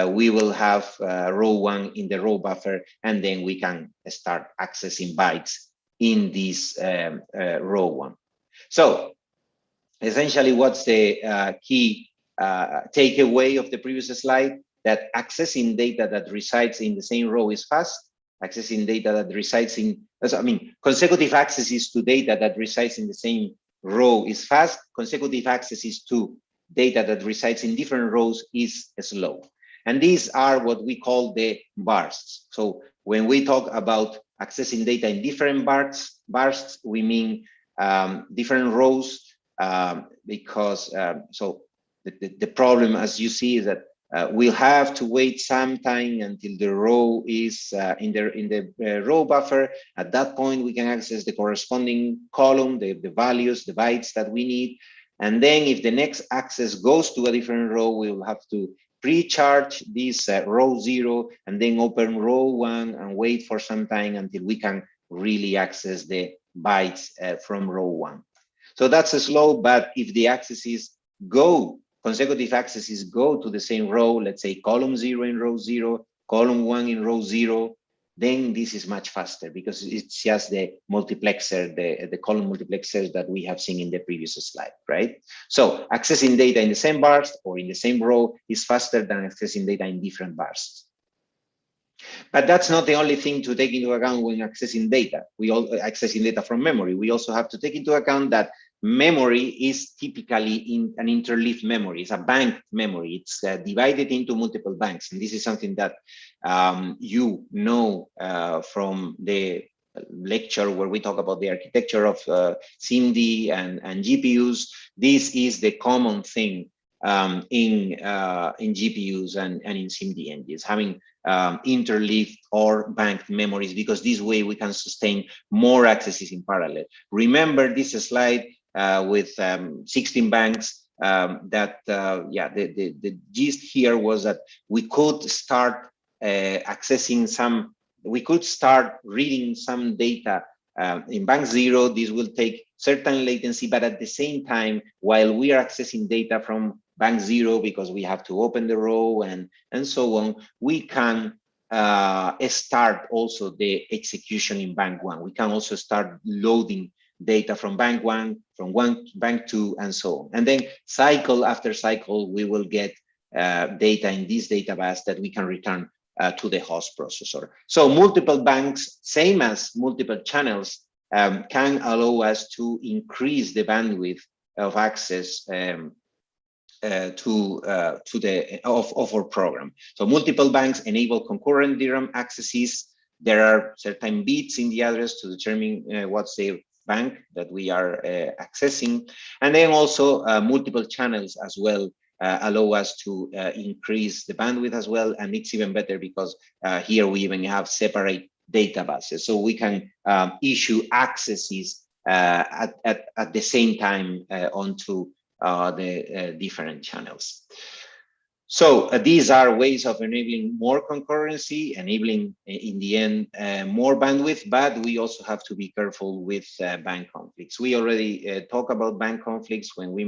A: we will have row 1 in the row buffer, and then we can start accessing bytes in this row 1. So essentially, what's the key takeaway of the previous slide? That accessing data that resides in the same row is fast. Accessing data that resides in, consecutive accesses to data that resides in the same row is fast. Consecutive accesses to data that resides in different rows is slow. And these are what we call the bursts. So when we talk about accessing data in different bursts, we mean different rows, because so the problem, as you see, is that we'll have to wait some time until the row is in the row buffer. At that point, we can access the corresponding column, the values, the bytes that we need. And then if the next access goes to a different row, we will have to pre-charge this row 0 and then open row 1 and wait for some time until we can really access the bytes from row 1. So that's slow, but if the accesses go, consecutive accesses go to the same row, let's say column 0 in row 0, column 1 in row 0, then this is much faster because it's just the multiplexer, the column multiplexers that we have seen in the previous slide, right? So accessing data in the same burst or in the same row is faster than accessing data in different bursts. But that's not the only thing to take into account when accessing data. Accessing data from memory. We also have to take into account that memory is typically in an interleaved memory. It's a banked memory. It's divided into multiple banks. And this is something that you know from the lecture where we talk about the architecture of SIMD and GPUs. This is the common thing in GPUs and in SIMD engines, having interleaved or banked memories, because this way we can sustain more accesses in parallel. Remember this slide with 16 banks the gist here was that we could start accessing some, we could start reading some data in bank 0. This will take certain latency, but at the same time, while we are accessing data from bank 0, because we have to open the row and so on, we can start also the execution in bank 1. We can also start loading data from bank 1, from bank 2, and so on. And then cycle after cycle, we will get data in this data bus that we can return to the host processor. So multiple banks, same as multiple channels, can allow us to increase the bandwidth of access of our program. So multiple banks enable concurrent DRAM accesses. There are certain bits in the address to determine what's the bank that we are accessing, and then also multiple channels as well allow us to increase the bandwidth as well. And it's even better because here we even have separate data buses, so we can issue accesses at the same time onto the different channels. So these are ways of enabling more concurrency, enabling in the end more bandwidth, but we also have to be careful with bank conflicts. We already talk about bank conflicts when we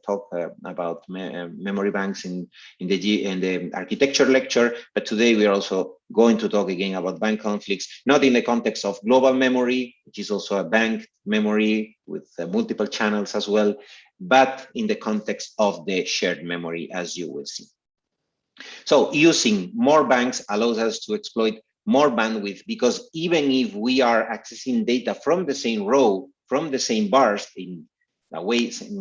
A: talk about memory banks in the architecture lecture, but today we are also going to talk again about bank conflicts, not in the context of global memory, which is also a banked memory with multiple channels as well, but in the context of the shared memory, as you will see. So using more banks allows us to exploit more bandwidth, because even if we are accessing data from the same row, from the same burst in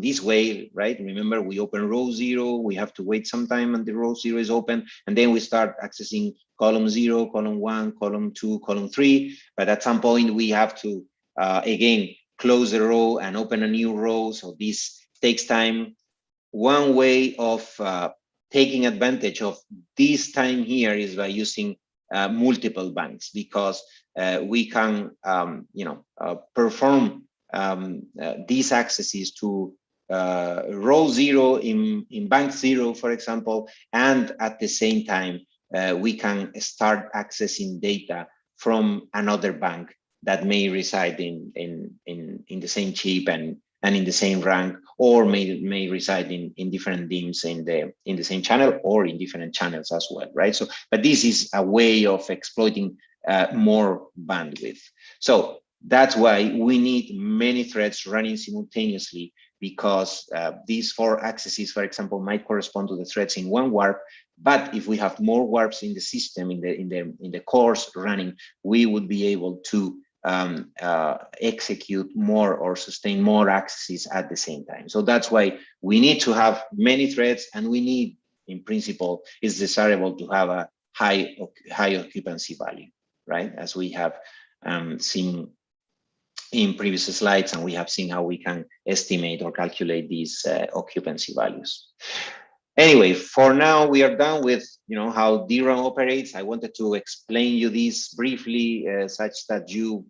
A: this way, right? Remember, we open row 0, we have to wait some time until row 0 is open, and then we start accessing column 0, column 1, column 2, column 3. But at some point, we have to, again, close the row and open a new row. So this takes time. One way of taking advantage of this time here is by using multiple banks, because we can perform these accesses to row 0 in bank 0, for example, and at the same time we can start accessing data from another bank that may reside in the same chip and in the same rank, or may reside in different DIMMs in the same channel, or in different channels as well, right? So, but this is a way of exploiting more bandwidth. So that's why we need many threads running simultaneously, because these 4 accesses, for example, might correspond to the threads in one warp. But if we have more warps in the system, in the cores running, we would be able to execute more or sustain more accesses at the same time. So that's why we need to have many threads, and we need, in principle, it's desirable to have a high occupancy value, right? As we have seen in previous slides, and we have seen how we can estimate or calculate these occupancy values. Anyway, for now, we are done with how DRAM operates. I wanted to explain you this briefly, such that you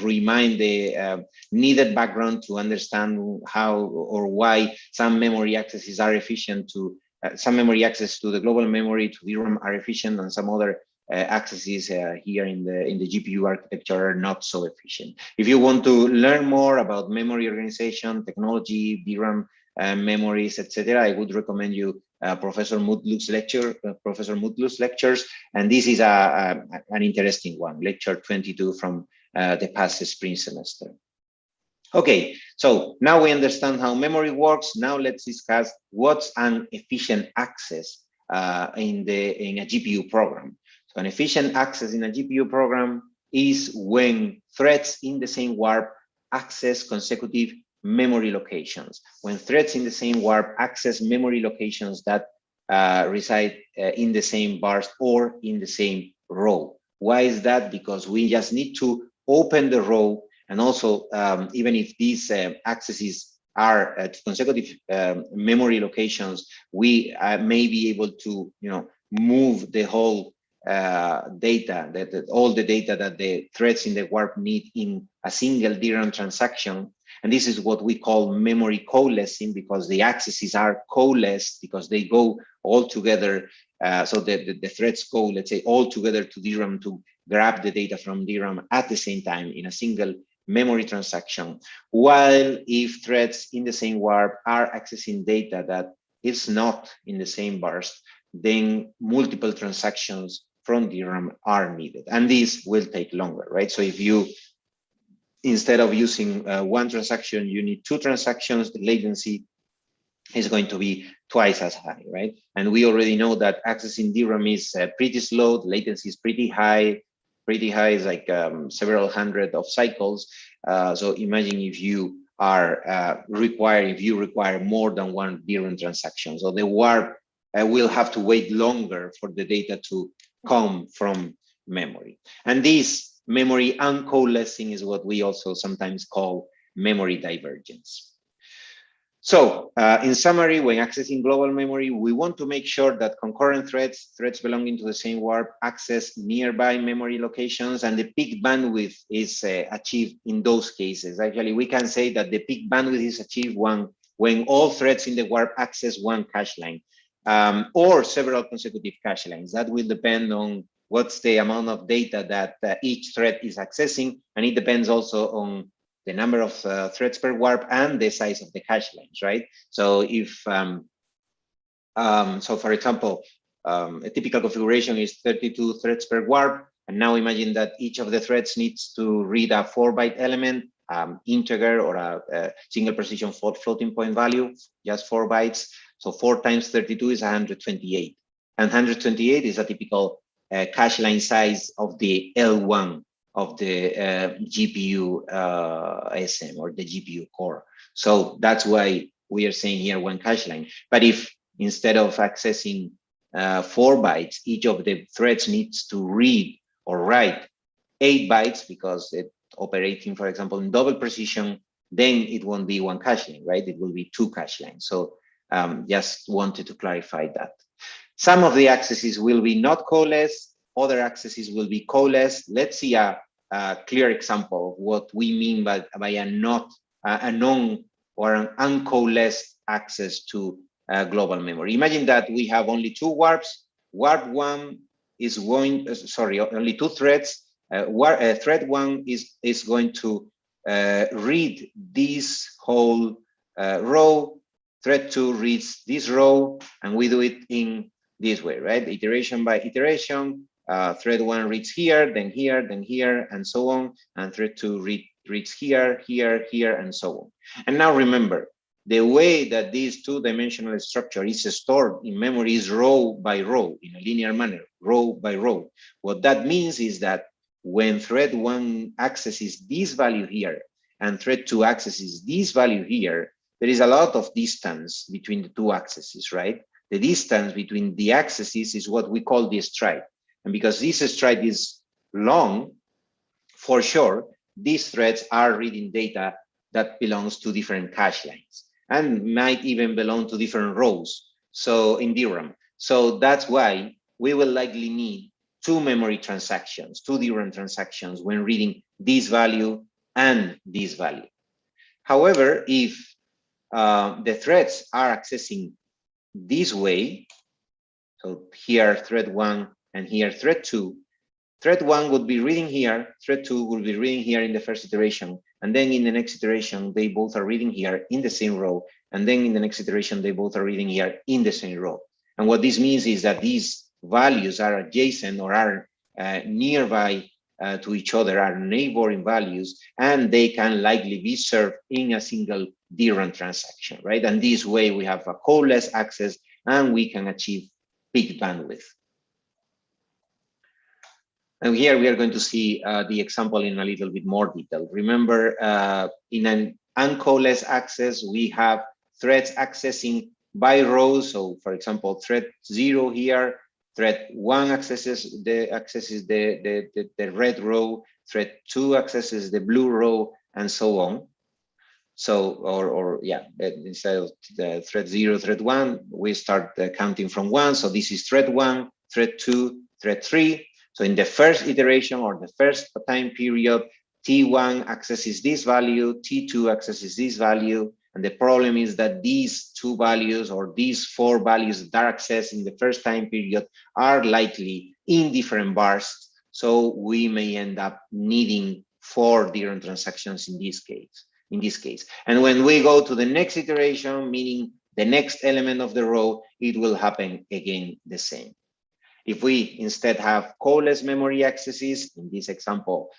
A: remind the needed background to understand how or why some memory accesses are efficient to some memory access to the global memory to DRAM are efficient, and some other accesses here in the GPU architecture are not so efficient. If you want to learn more about memory organization, technology, DRAM memories, etc., I would recommend you Professor Mutlu's lectures, and this is an interesting one, lecture 22 from the past spring semester. Okay, so now we understand how memory works. Now let's discuss what's an efficient access in a GPU program. So an efficient access in a GPU program is when threads in the same warp access consecutive memory locations. When threads in the same warp access memory locations that reside in the same bars or in the same row. Why is that? Because we just need to open the row, and also even if these accesses are at consecutive memory locations, we may be able to, move the whole data, all the data that the threads in the warp need in a single DRAM transaction. And this is what we call memory coalescing, because the accesses are coalesced because they go all together. So the threads go, let's say, all together to DRAM to grab the data from DRAM at the same time in a single memory transaction. While if threads in the same warp are accessing data that is not in the same burst, then multiple transactions from DRAM are needed, and this will take longer, right? So if you, instead of using one transaction, you need two transactions, the latency is going to be twice as high, right? And we already know that accessing DRAM is pretty slow, the latency is pretty high. Pretty high is like several hundred of cycles. So imagine if you are require more than one DRAM transaction. So the warp will have to wait longer for the data to come from memory. And this memory uncoalescing is what we also sometimes call memory divergence. So in summary, when accessing global memory, we want to make sure that concurrent threads belonging to the same warp access nearby memory locations, and the peak bandwidth is achieved in those cases. Actually, we can say that the peak bandwidth is achieved when all threads in the warp access one cache line or several consecutive cache lines. That will depend on what's the amount of data that each thread is accessing, and it depends also on the number of threads per warp and the size of the cache lines, right? So if, so for example, a typical configuration is 32 threads per warp, and now imagine that each of the threads needs to read a 4-byte element, integer or a single precision floating point value, just 4 bytes. So 4 times 32 is 128, and 128 is a typical cache line size of the L1 of the GPU SM or the GPU core. So that's why we are saying here one cache line. But if instead of accessing 4 bytes, each of the threads needs to read or write 8 bytes because it's operating, for example, in double precision, then it won't be one cache line, right? It will be 2 cache lines. So just wanted to clarify that. Some of the accesses will be not coalesced, other accesses will be coalesced. Let's see a clear example of what we mean by a non or an uncoalesced access to global memory. Imagine that we have only 2 warps. Warp 1 is going, only 2 threads. Thread 1 is going to read this whole row. Thread 2 reads this row, and we do it in this way, right? Iteration by iteration. Thread 1 reads here, then here, then here, and so on. And thread 2 reads here, here, here, and so on. And now remember, the way that this 2-dimensional structure is stored in memory is row by row, in a linear manner, row by row. What that means is that when thread 1 accesses this value here, and thread 2 accesses this value here, there is a lot of distance between the 2 accesses, right? The distance between the accesses is what we call the stride. And because this stride is long, for sure, these threads are reading data that belongs to different cache lines and might even belong to different rows. So in DRAM. So that's why we will likely need 2 memory transactions, 2 DRAM transactions when reading this value and this value. However, if the threads are accessing this way, so here thread 1 and here thread 2, thread 1 would be reading here, thread 2 will be reading here in the first iteration, and then in the next iteration, they both are reading here in the same row, and then in the next iteration, they both are reading here in the same row. And what this means is that these values are adjacent or are nearby to each other, are neighboring values, and they can likely be served in a single DRAM transaction, right? And this way we have a coalesced access and we can achieve peak bandwidth. And here we are going to see the example in a little bit more detail. Remember, in an uncoalesced access, we have threads accessing by row. So for example, thread 0 here, thread 1 accesses the red row, thread 2 accesses the blue row, and so on. So, yeah, instead of the thread 0, thread 1, we start counting from 1. So this is thread 1, thread 2, thread 3. So in the first iteration or the first time period, T1 accesses this value, T2 accesses this value. And the problem is that these two values or these four values that are accessed in the first time period are likely in different bars. So we may end up needing 4 DRAM transactions in this case. And when we go to the next iteration, meaning the next element of the row, it will happen again the same. If we instead have coalesced memory accesses, in this example,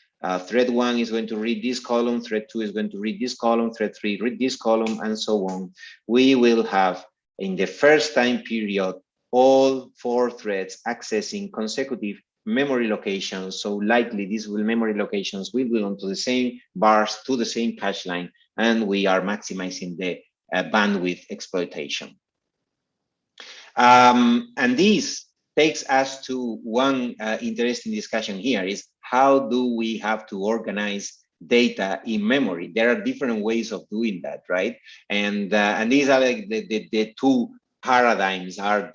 A: thread 1 is going to read this column, thread 2 is going to read this column, thread 3 read this column, and so on. We will have, in the first time period, all 4 threads accessing consecutive memory locations. So likely these memory locations will belong to the same bars, to the same cache line, and we are maximizing the bandwidth exploitation. And this takes us to one interesting discussion here is how do we have to organize data in memory? There are different ways of doing that, right? And these are like the two paradigms are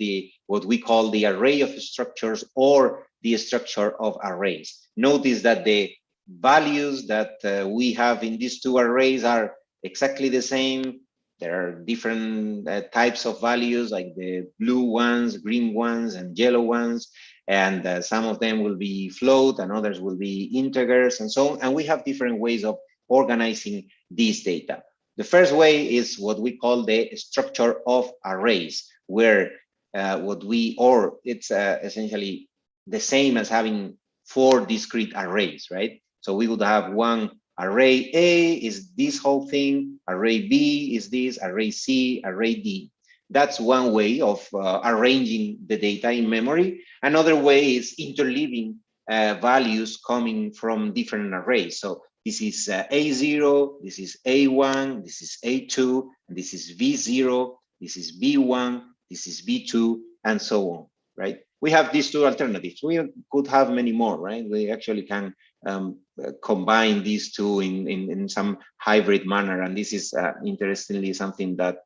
A: what we call the array of structures or the structure of arrays. Notice that the values that we have in these two arrays are exactly the same. There are different types of values like the blue ones, green ones, and yellow ones. And some of them will be float and others will be integers and so on. And we have different ways of organizing this data. The first way is what we call the structure of arrays, where it's essentially the same as having 4 discrete arrays, right? So we would have one array A is this whole thing, array B is this, array C, array D. That's one way of arranging the data in memory. Another way is interleaving values coming from different arrays. So this is A0, this is A1, this is A2, and this is V0, this is B1, this is B2, and so on, right? We have these two alternatives. We could have many more, right? We actually can combine these two in some hybrid manner. And this is interestingly something that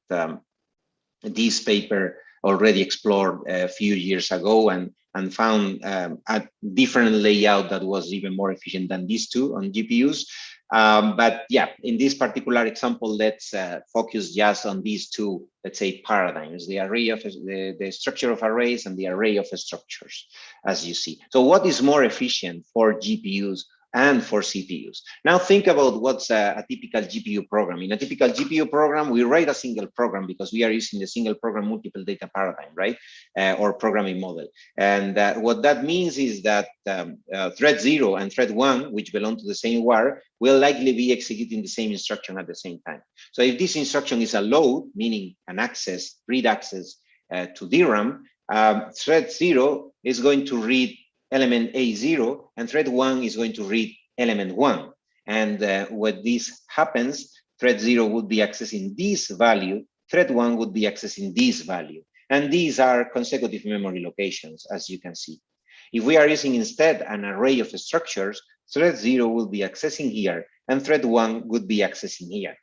A: this paper already explored a few years ago and found a different layout that was even more efficient than these two on GPUs. But yeah, in this particular example, let's focus just on these two, let's say, paradigms, the array of the structure of arrays and the array of structures, as you see. So what is more efficient for GPUs and for CPUs? Now think about what's a typical GPU program. In a typical GPU program, we write a single program because we are using the single program multiple data paradigm, right? Or programming model. And what that means is that thread 0 and thread 1, which belong to the same wire, will likely be executing the same instruction at the same time. So if this instruction is a load, meaning an access, read access to DRAM, thread 0 is going to read element A0, and thread 1 is going to read element 1. And when this happens, thread 0 would be accessing this value, thread 1 would be accessing this value. And these are consecutive memory locations, as you can see. If we are using instead an array of structures, thread 0 will be accessing here, and thread 1 would be accessing here.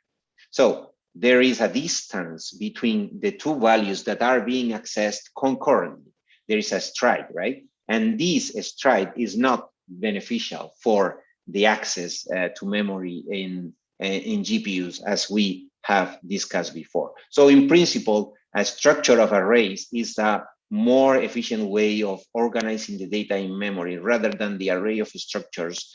A: So there is a distance between the two values that are being accessed concurrently. There is a stride, right? And this stride is not beneficial for the access to memory in GPUs, as we have discussed before. So in principle, a structure of arrays is a more efficient way of organizing the data in memory rather than the array of structures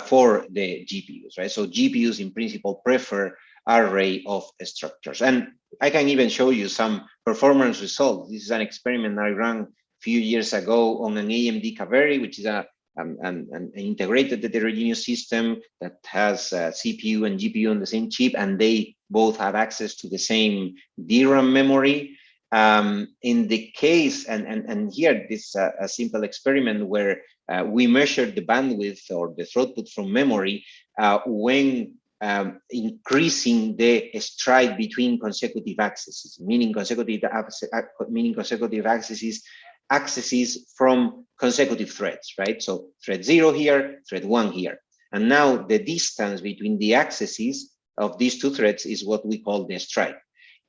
A: for the GPUs, right? So GPUs in principle prefer array of structures. And I can even show you some performance results. This is an experiment I ran a few years ago on an AMD Kaveri, which is an integrated heterogeneous system that has CPU and GPU on the same chip, and they both have access to the same DRAM memory. In the case, and here this a simple experiment where we measured the bandwidth or the throughput from memory when increasing the stride between consecutive accesses, meaning consecutive accesses from consecutive threads, right? So thread 0 here, thread 1 here. And now the distance between the accesses of these two threads is what we call the stride.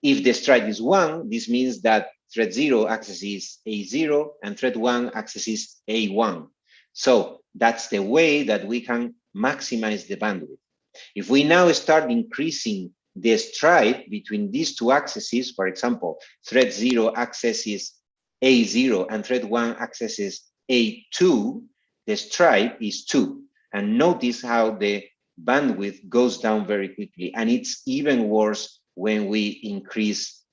A: If the stride is 1, this means that thread 0 accesses A0 and thread 1 accesses A1. So that's the way that we can maximize the bandwidth. If we now start increasing the stride between these two accesses, for example, thread 0 accesses A0 and thread 1 accesses A2, the stride is 2. And notice how the bandwidth goes down very quickly. And it's even worse when we increase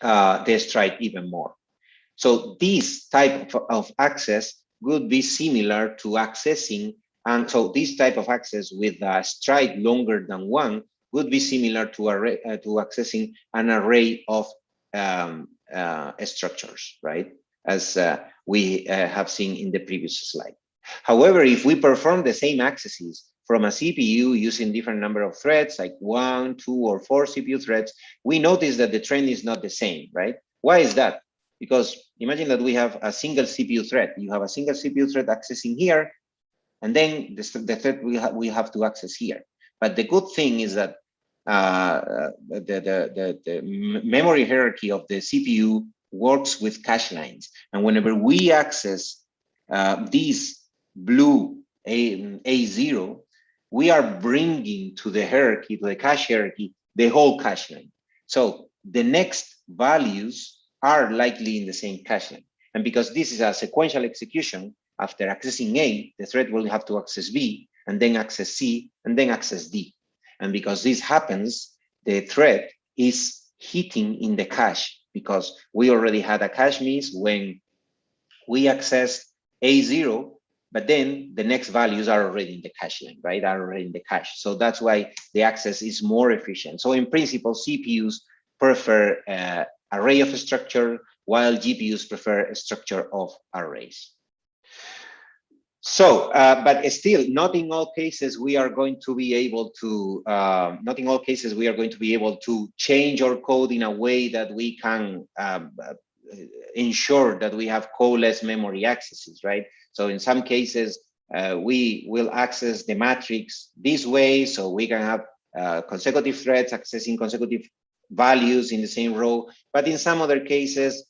A: the stride even more. So this type of access would be similar to accessing, and so this type of access with a stride longer than 1 would be similar to accessing an array of structures, right? As we have seen in the previous slide. However, if we perform the same accesses from a CPU using different number of threads, like 1, 2, or 4 CPU threads, we notice that the trend is not the same, right? Why is that? Because imagine that we have a single CPU thread. You have a single CPU thread accessing here, and then the thread we have to access here. But the good thing is that the memory hierarchy of the CPU works with cache lines. And whenever we access these blue A0, we are bringing to the hierarchy, to the cache hierarchy, the whole cache line. So the next values are likely in the same cache line. And because this is a sequential execution, after accessing A, the thread will have to access B, and then access C, and then access D. And because this happens, the thread is hitting in the cache, because we already had a cache miss when we accessed A0, but then the next values are already in the cache line, right? Are already in the cache. So that's why the access is more efficient. So in principle, CPUs prefer array of structure, while GPUs prefer a structure of arrays. So, but still, not in all cases we are going to be able to. Not in all cases we are going to be able to change our code in a way that we can ensure that we have coalesced memory accesses, right? So in some cases, we will access the matrix this way, so we can have consecutive threads accessing consecutive values in the same row. But in some other cases,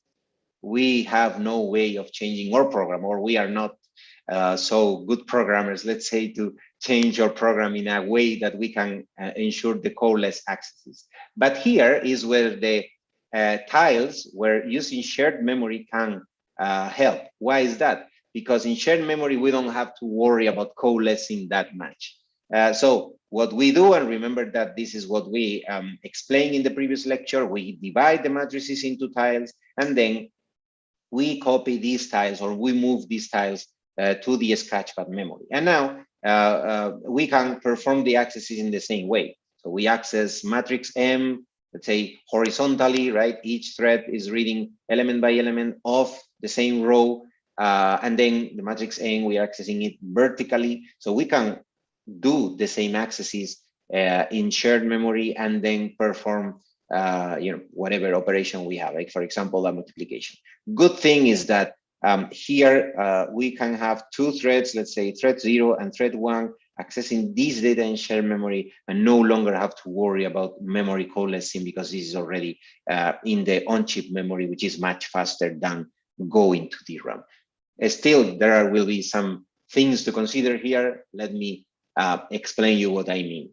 A: we have no way of changing our program, or we are not so good programmers, let's say, to change our program in a way that we can ensure the coalesced accesses. But here is where the tiles, where using shared memory can help. Why is that? Because in shared memory, we don't have to worry about coalescing that much. So what we do, and remember that this is what we explained in the previous lecture, we divide the matrices into tiles, and then we copy these tiles, or we move these tiles to the sketchpad memory. And now we can perform the accesses in the same way. So we access matrix M, let's say horizontally, right? Each thread is reading element by element of the same row. And then the matrix N, we are accessing it vertically. So we can do the same accesses in shared memory and then perform whatever operation we have, like for example, a multiplication. Good thing is that here we can have two threads, let's say thread 0 and thread 1, accessing this data in shared memory, and no longer have to worry about memory coalescing, because this is already in the on-chip memory, which is much faster than going to DRAM. Still, there will be some things to consider here. Let me explain you what I mean.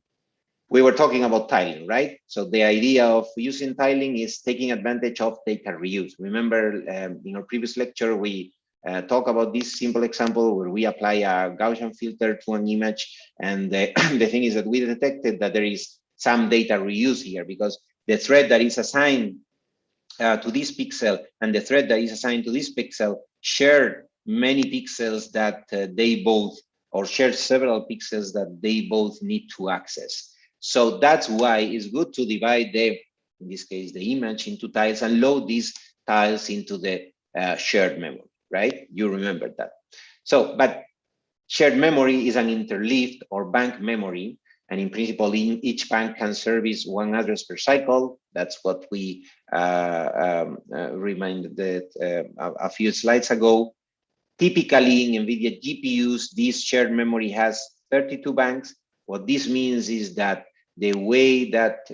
A: We were talking about tiling, right? So the idea of using tiling is taking advantage of data reuse. Remember, in our previous lecture, we talk about this simple example where we apply a Gaussian filter to an image. And the, the thing is that we detected that there is some data reuse here, because the thread that is assigned to this pixel and the thread that is assigned to this pixel share many pixels that they both, or share several pixels that they both need to access. So that's why it's good to divide the, in this case, the image into tiles and load these tiles into the shared memory, right? You remember that. So, but shared memory is an interleaved or bank memory. And in principle, each bank can service one address per cycle. That's what we reminded a few slides ago. Typically in NVIDIA GPUs, this shared memory has 32 banks. What this means is that the way that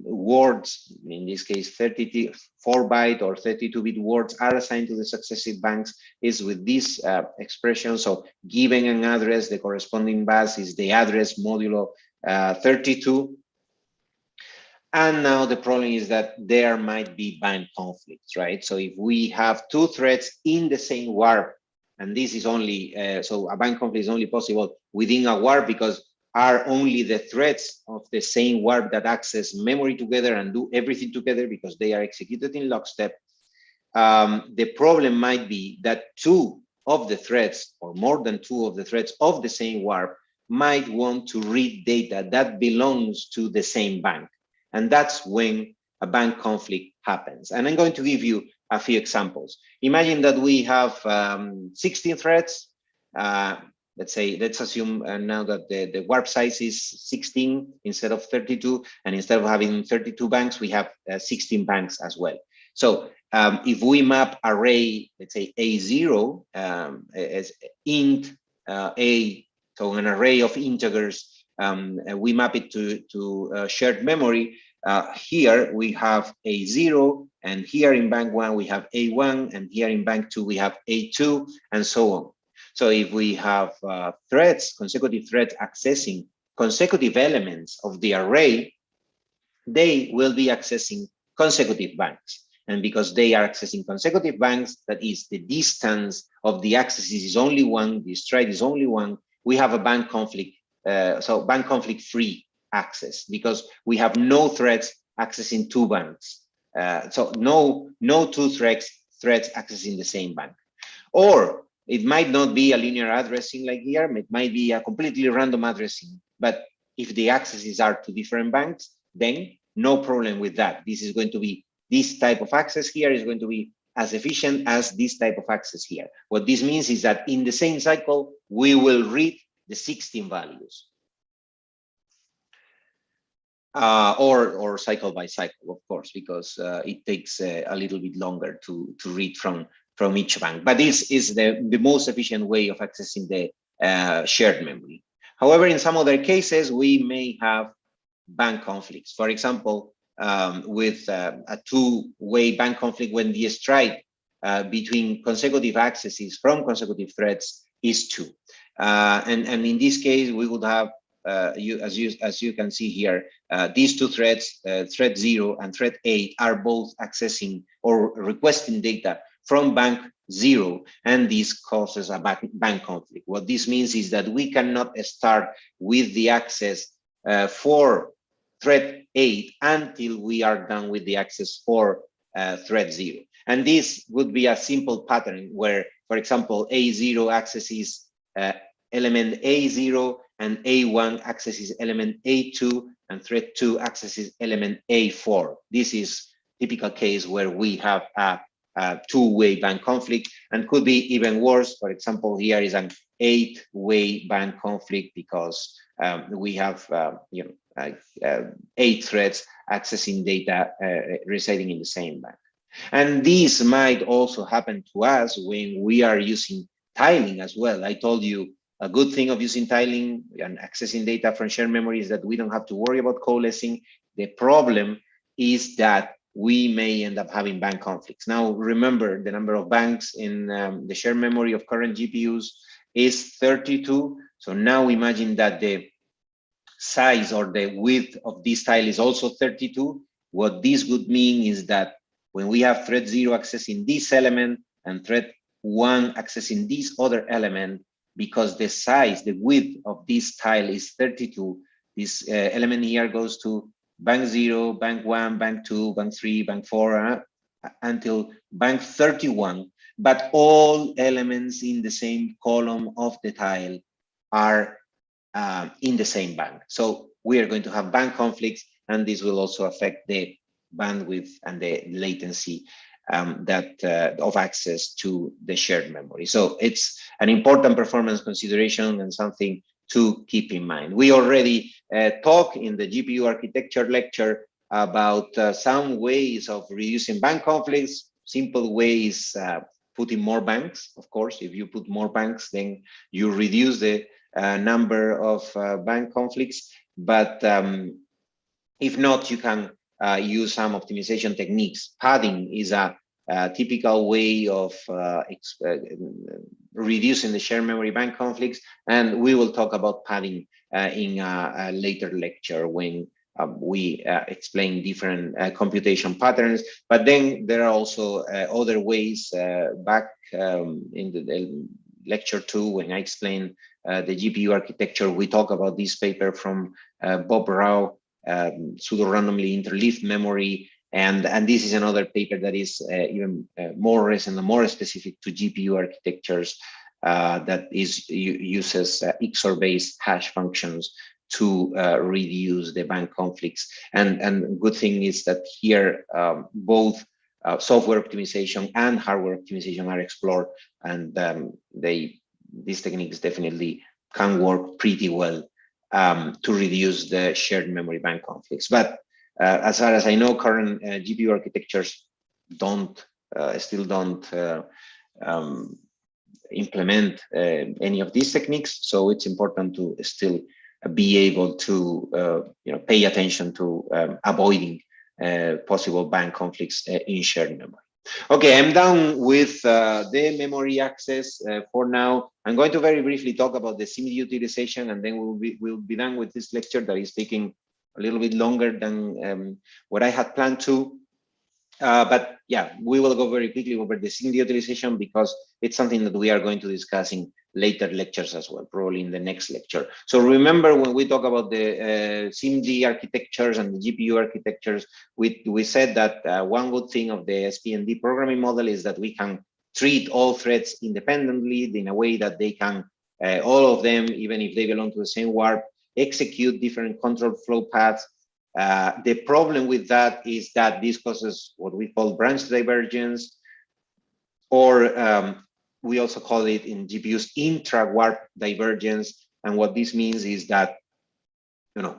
A: words, in this case 34-byte or 32-bit words, are assigned to the successive banks is with this expression. So given an address, the corresponding bus is the address modulo 32. And now the problem is that there might be bank conflicts, right? So if we have two threads in the same warp, and this is only, so a bank conflict is only possible within a warp because are only the threads of the same warp that access memory together and do everything together because they are executed in lockstep. The problem might be that two of the threads or more than two of the threads of the same warp might want to read data that belongs to the same bank. And that's when a bank conflict happens. And I'm going to give you a few examples. Imagine that we have 16 threads. Let's assume now that the warp size is 16 instead of 32, and instead of having 32 banks, we have 16 banks as well. So if we map array, let's say A0 as int A, so an array of integers, we map it to shared memory. Here we have A0, and here in bank 1 we have A1, and here in bank 2 we have A2, and so on. So if we have threads, consecutive threads accessing consecutive elements of the array, they will be accessing consecutive banks. And because they are accessing consecutive banks, that is, the distance of the accesses is only one, the stride is only one, we have a bank conflict, so bank conflict free access, because we have no threads accessing two banks. So no two threads accessing the same bank. Or it might not be a linear addressing like here, it might be a completely random addressing. But if the accesses are to different banks, then no problem with that. This is going to be, this type of access here is going to be as efficient as this type of access here. What this means is that in the same cycle, we will read the 16 values. Or cycle by cycle, of course, because it takes a little bit longer to read from each bank. But this is the most efficient way of accessing the shared memory. However, in some other cases, we may have bank conflicts. For example, with a two-way bank conflict when the stride between consecutive accesses from consecutive threads is 2. And in this case, we would have, as you can see here, these two threads, thread 0 and thread 8, are both accessing or requesting data from bank 0, and this causes a bank conflict. What this means is that we cannot start with the access for thread 8 until we are done with the access for thread 0. And this would be a simple pattern where, for example, A0 accesses element A0 and A1 accesses element A2 and thread 2 accesses element A4. This is typical case where we have a two-way bank conflict, and could be even worse. For example, here is an 8-way bank conflict because we have 8 threads accessing data residing in the same bank. And this might also happen to us when we are using tiling as well. I told you a good thing of using tiling and accessing data from shared memory is that we don't have to worry about coalescing. The problem is that we may end up having bank conflicts. Now, remember, the number of banks in the shared memory of current GPUs is 32. So now imagine that the size or the width of this tile is also 32. What this would mean is that when we have thread 0 accessing this element and thread one accessing this other element, because the size, the width of this tile is 32, this element here goes to bank 0, bank 1, bank 2, bank 3, bank 4, until bank 31, but all elements in the same column of the tile are in the same bank. So we are going to have bank conflicts, and this will also affect the bandwidth and the latency of access to the shared memory. So it's an important performance consideration and something to keep in mind. We already talked in the GPU architecture lecture about some ways of reducing bank conflicts. Simple ways, putting more banks. Of course, if you put more banks, then you reduce the number of bank conflicts. But if not, you can use some optimization techniques. Padding is a typical way of reducing the shared memory bank conflicts, and we will talk about padding in a later lecture when we explain different computation patterns. But then there are also other ways. Back in the lecture 2, when I explain the GPU architecture, we talk about this paper from Bob Rao, pseudo-randomly interleaved memory, and this is another paper that is even more recent and more specific to GPU architectures, that uses XOR-based hash functions to reduce the bank conflicts. And good thing is that here both software optimization and hardware optimization are explored, and these techniques definitely can work pretty well to reduce the shared memory bank conflicts. But as far as I know, current GPU architectures still don't implement any of these techniques. So it's important to still be able to pay attention to avoiding possible bank conflicts in shared memory. Okay, I'm done with the memory access for now. I'm going to very briefly talk about the SIMD utilization, and then we'll be done with this lecture that is taking a little bit longer than what I had planned to. But yeah, we will go very quickly over the SIMD utilization because it's something that we are going to discuss in later lectures as well, probably in the next lecture. So remember, when we talk about the SIMD architectures and the GPU architectures, we said that one good thing of the SPND programming model is that we can treat all threads independently in a way that they can, all of them, even if they belong to the same warp, execute different control flow paths. The problem with that is that this causes what we call branch divergence, or we also call it in GPUs intra-warp divergence. And what this means is that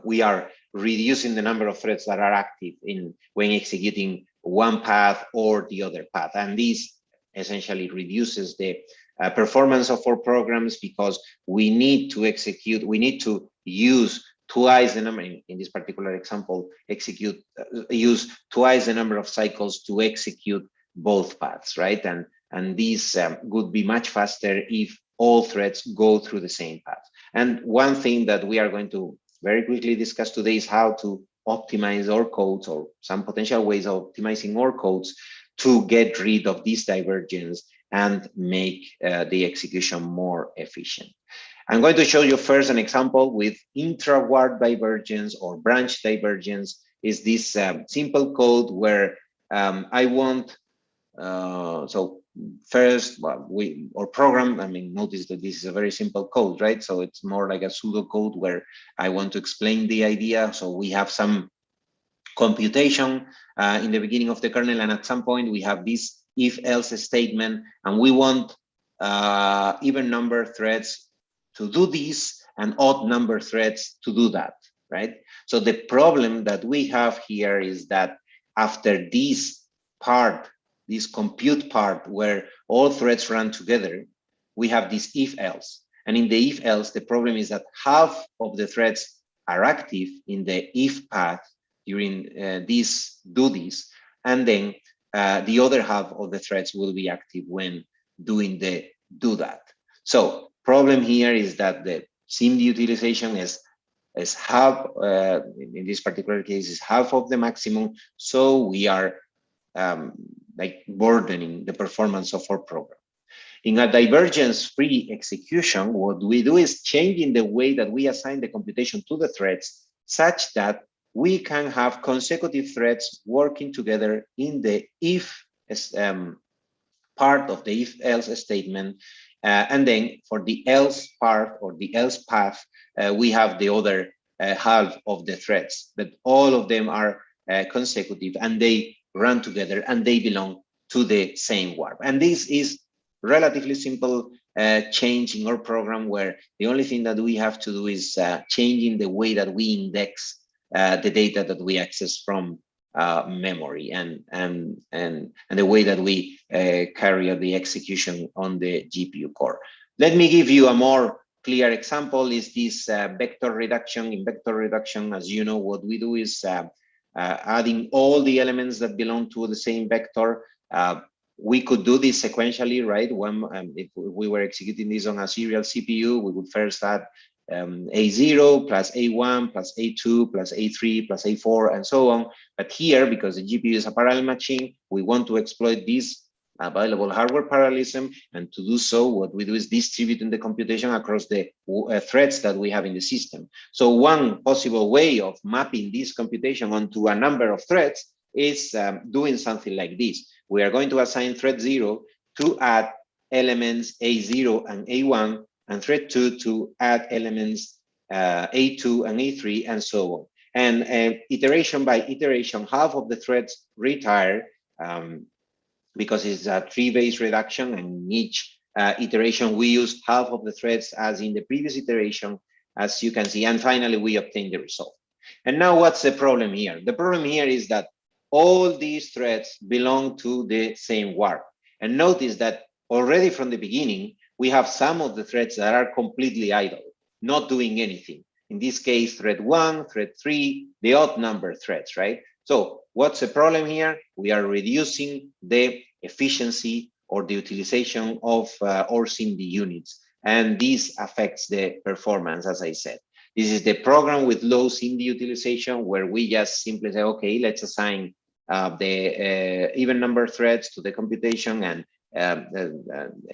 A: we are reducing the number of threads that are active when executing one path or the other path. And this essentially reduces the performance of our programs, because we need to use twice the number, in this particular example, use twice the number of cycles to execute both paths, right? And these would be much faster if all threads go through the same path. And one thing that we are going to very quickly discuss today is how to optimize our codes, or some potential ways of optimizing our codes to get rid of this divergence and make the execution more efficient. I'm going to show you first an example with intra-warp divergence or branch divergence. Is this simple code where I want, so first, our program, notice that this is a very simple code, right? So it's more like a pseudo code where I want to explain the idea. So we have some computation in the beginning of the kernel, and at some point we have this if-else statement, and we want even number threads to do this and odd number threads to do that, right? So the problem that we have here is that after this part, this compute part where all threads run together, we have this if-else. And in the if-else, the problem is that half of the threads are active in the if path during do this, and then the other half of the threads will be active when doing the do that. So problem here is that the SIMD utilization is half, in this particular case, is half of the maximum. So we are like burdening the performance of our program. In a divergence-free execution, what we do is changing the way that we assign the computation to the threads such that we can have consecutive threads working together in the if part of the if-else statement. And then for the else part or the else path, we have the other half of the threads, but all of them are consecutive and they run together and they belong to the same warp. And this is relatively simple change in our program, where the only thing that we have to do is changing the way that we index the data that we access from memory and the way that we carry out the execution on the GPU core. Let me give you a more clear example is this vector reduction. In vector reduction, as you know, what we do is adding all the elements that belong to the same vector. We could do this sequentially, right? If we were executing this on a serial CPU, we would first add A0 plus A1 plus A2 plus A3 plus A4 and so on. But here, because the GPU is a parallel machine, we want to exploit this available hardware parallelism, and to do so, what we do is distributing the computation across the threads that we have in the system. So one possible way of mapping this computation onto a number of threads is doing something like this. We are going to assign thread 0 to add elements A0 and A1, and thread 2 to add elements A2 and A3, and so on. And iteration by iteration, half of the threads retire because it's a tree-based reduction, and in each iteration we use half of the threads as in the previous iteration, as you can see, and finally we obtain the result. And now what's the problem here? The problem here is that all these threads belong to the same warp. And notice that already from the beginning, we have some of the threads that are completely idle, not doing anything. In this case, thread 1, thread 3, the odd number threads, right? So what's the problem here? We are reducing the efficiency or the utilization of our SIMD units. And this affects the performance, as I said. This is the program with low SIMD utilization, where we just simply say, okay, let's assign the even number threads to the computation, and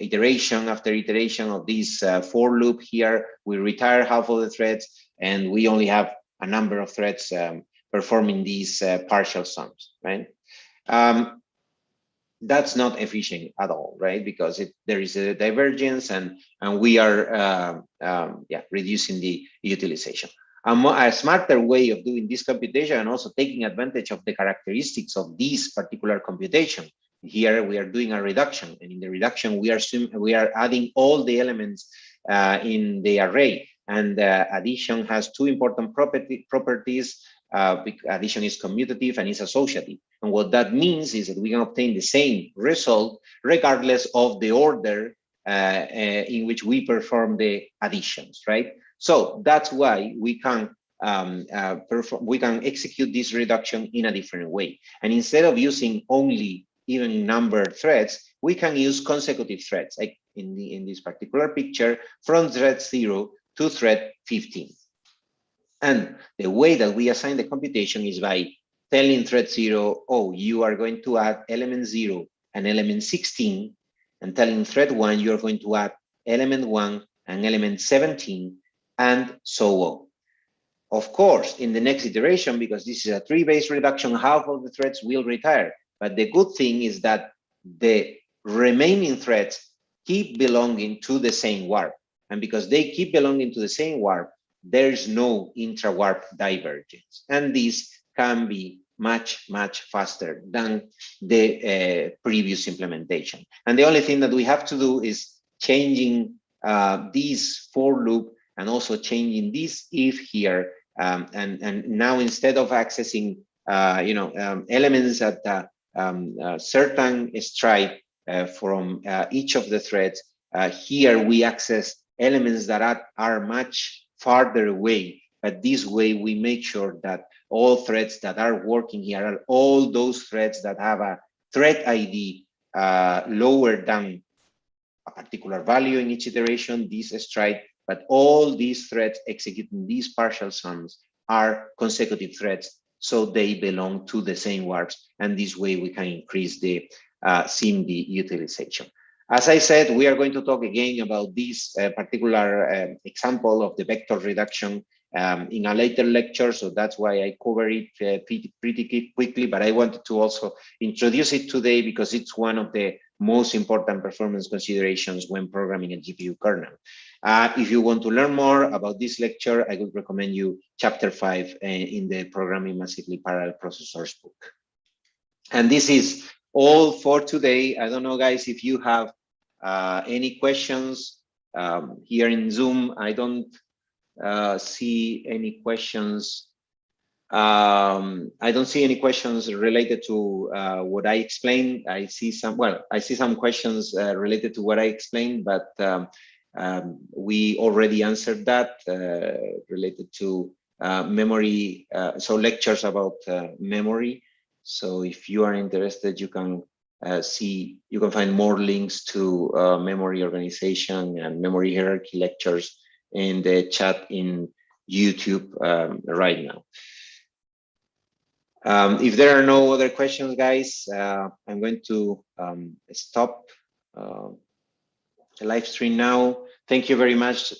A: iteration after iteration of this for loop here, we retire half of the threads, and we only have a number of threads performing these partial sums, right? That's not efficient at all, right? Because there is a divergence, and we are reducing the utilization. A smarter way of doing this computation, and also taking advantage of the characteristics of this particular computation. Here we are doing a reduction, and in the reduction we are adding all the elements in the array. And addition has two important properties. Addition is commutative and is associative. And what that means is that we can obtain the same result regardless of the order in which we perform the additions, right? So that's why we can execute this reduction in a different way. And instead of using only even numbered threads, we can use consecutive threads, like in this particular picture, from thread 0 to thread 15. And the way that we assign the computation is by telling thread 0, oh, you are going to add element 0 and element 16, and telling thread 1, you are going to add element 1 and element 17, and so on. Of course, in the next iteration, because this is a tree-based reduction, half of the threads will retire. But the good thing is that the remaining threads keep belonging to the same warp. And because they keep belonging to the same warp, there's no intra-warp divergence. And this can be much, much faster than the previous implementation. And the only thing that we have to do is changing this for loop, and also changing this if here. And now, instead of accessing elements at certain stripe from each of the threads, here we access elements that are much farther away. But this way we make sure that all threads that are working here are all those threads that have a thread ID lower than a particular value in each iteration, this stripe. But all these threads executing these partial sums are consecutive threads, so they belong to the same warps. And this way we can increase the SIMD utilization. As I said, we are going to talk again about this particular example of the vector reduction in a later lecture, so that's why I cover it pretty quickly, but I wanted to also introduce it today because it's one of the most important performance considerations when programming a GPU kernel. If you want to learn more about this lecture, I would recommend you chapter 5 in the Programming Massively Parallel Processors book. And this is all for today. I don't know, guys, if you have any questions here in Zoom. I don't see any questions. I don't see any questions related to what I explained. I see some, well, I see some questions related to what I explained, but we already answered that related to memory. So lectures about memory. So if you are interested, you can you can find more links to memory organization and memory hierarchy lectures in the chat in YouTube right now. If there are no other questions, guys, I'm going to stop the live stream now. Thank you very much.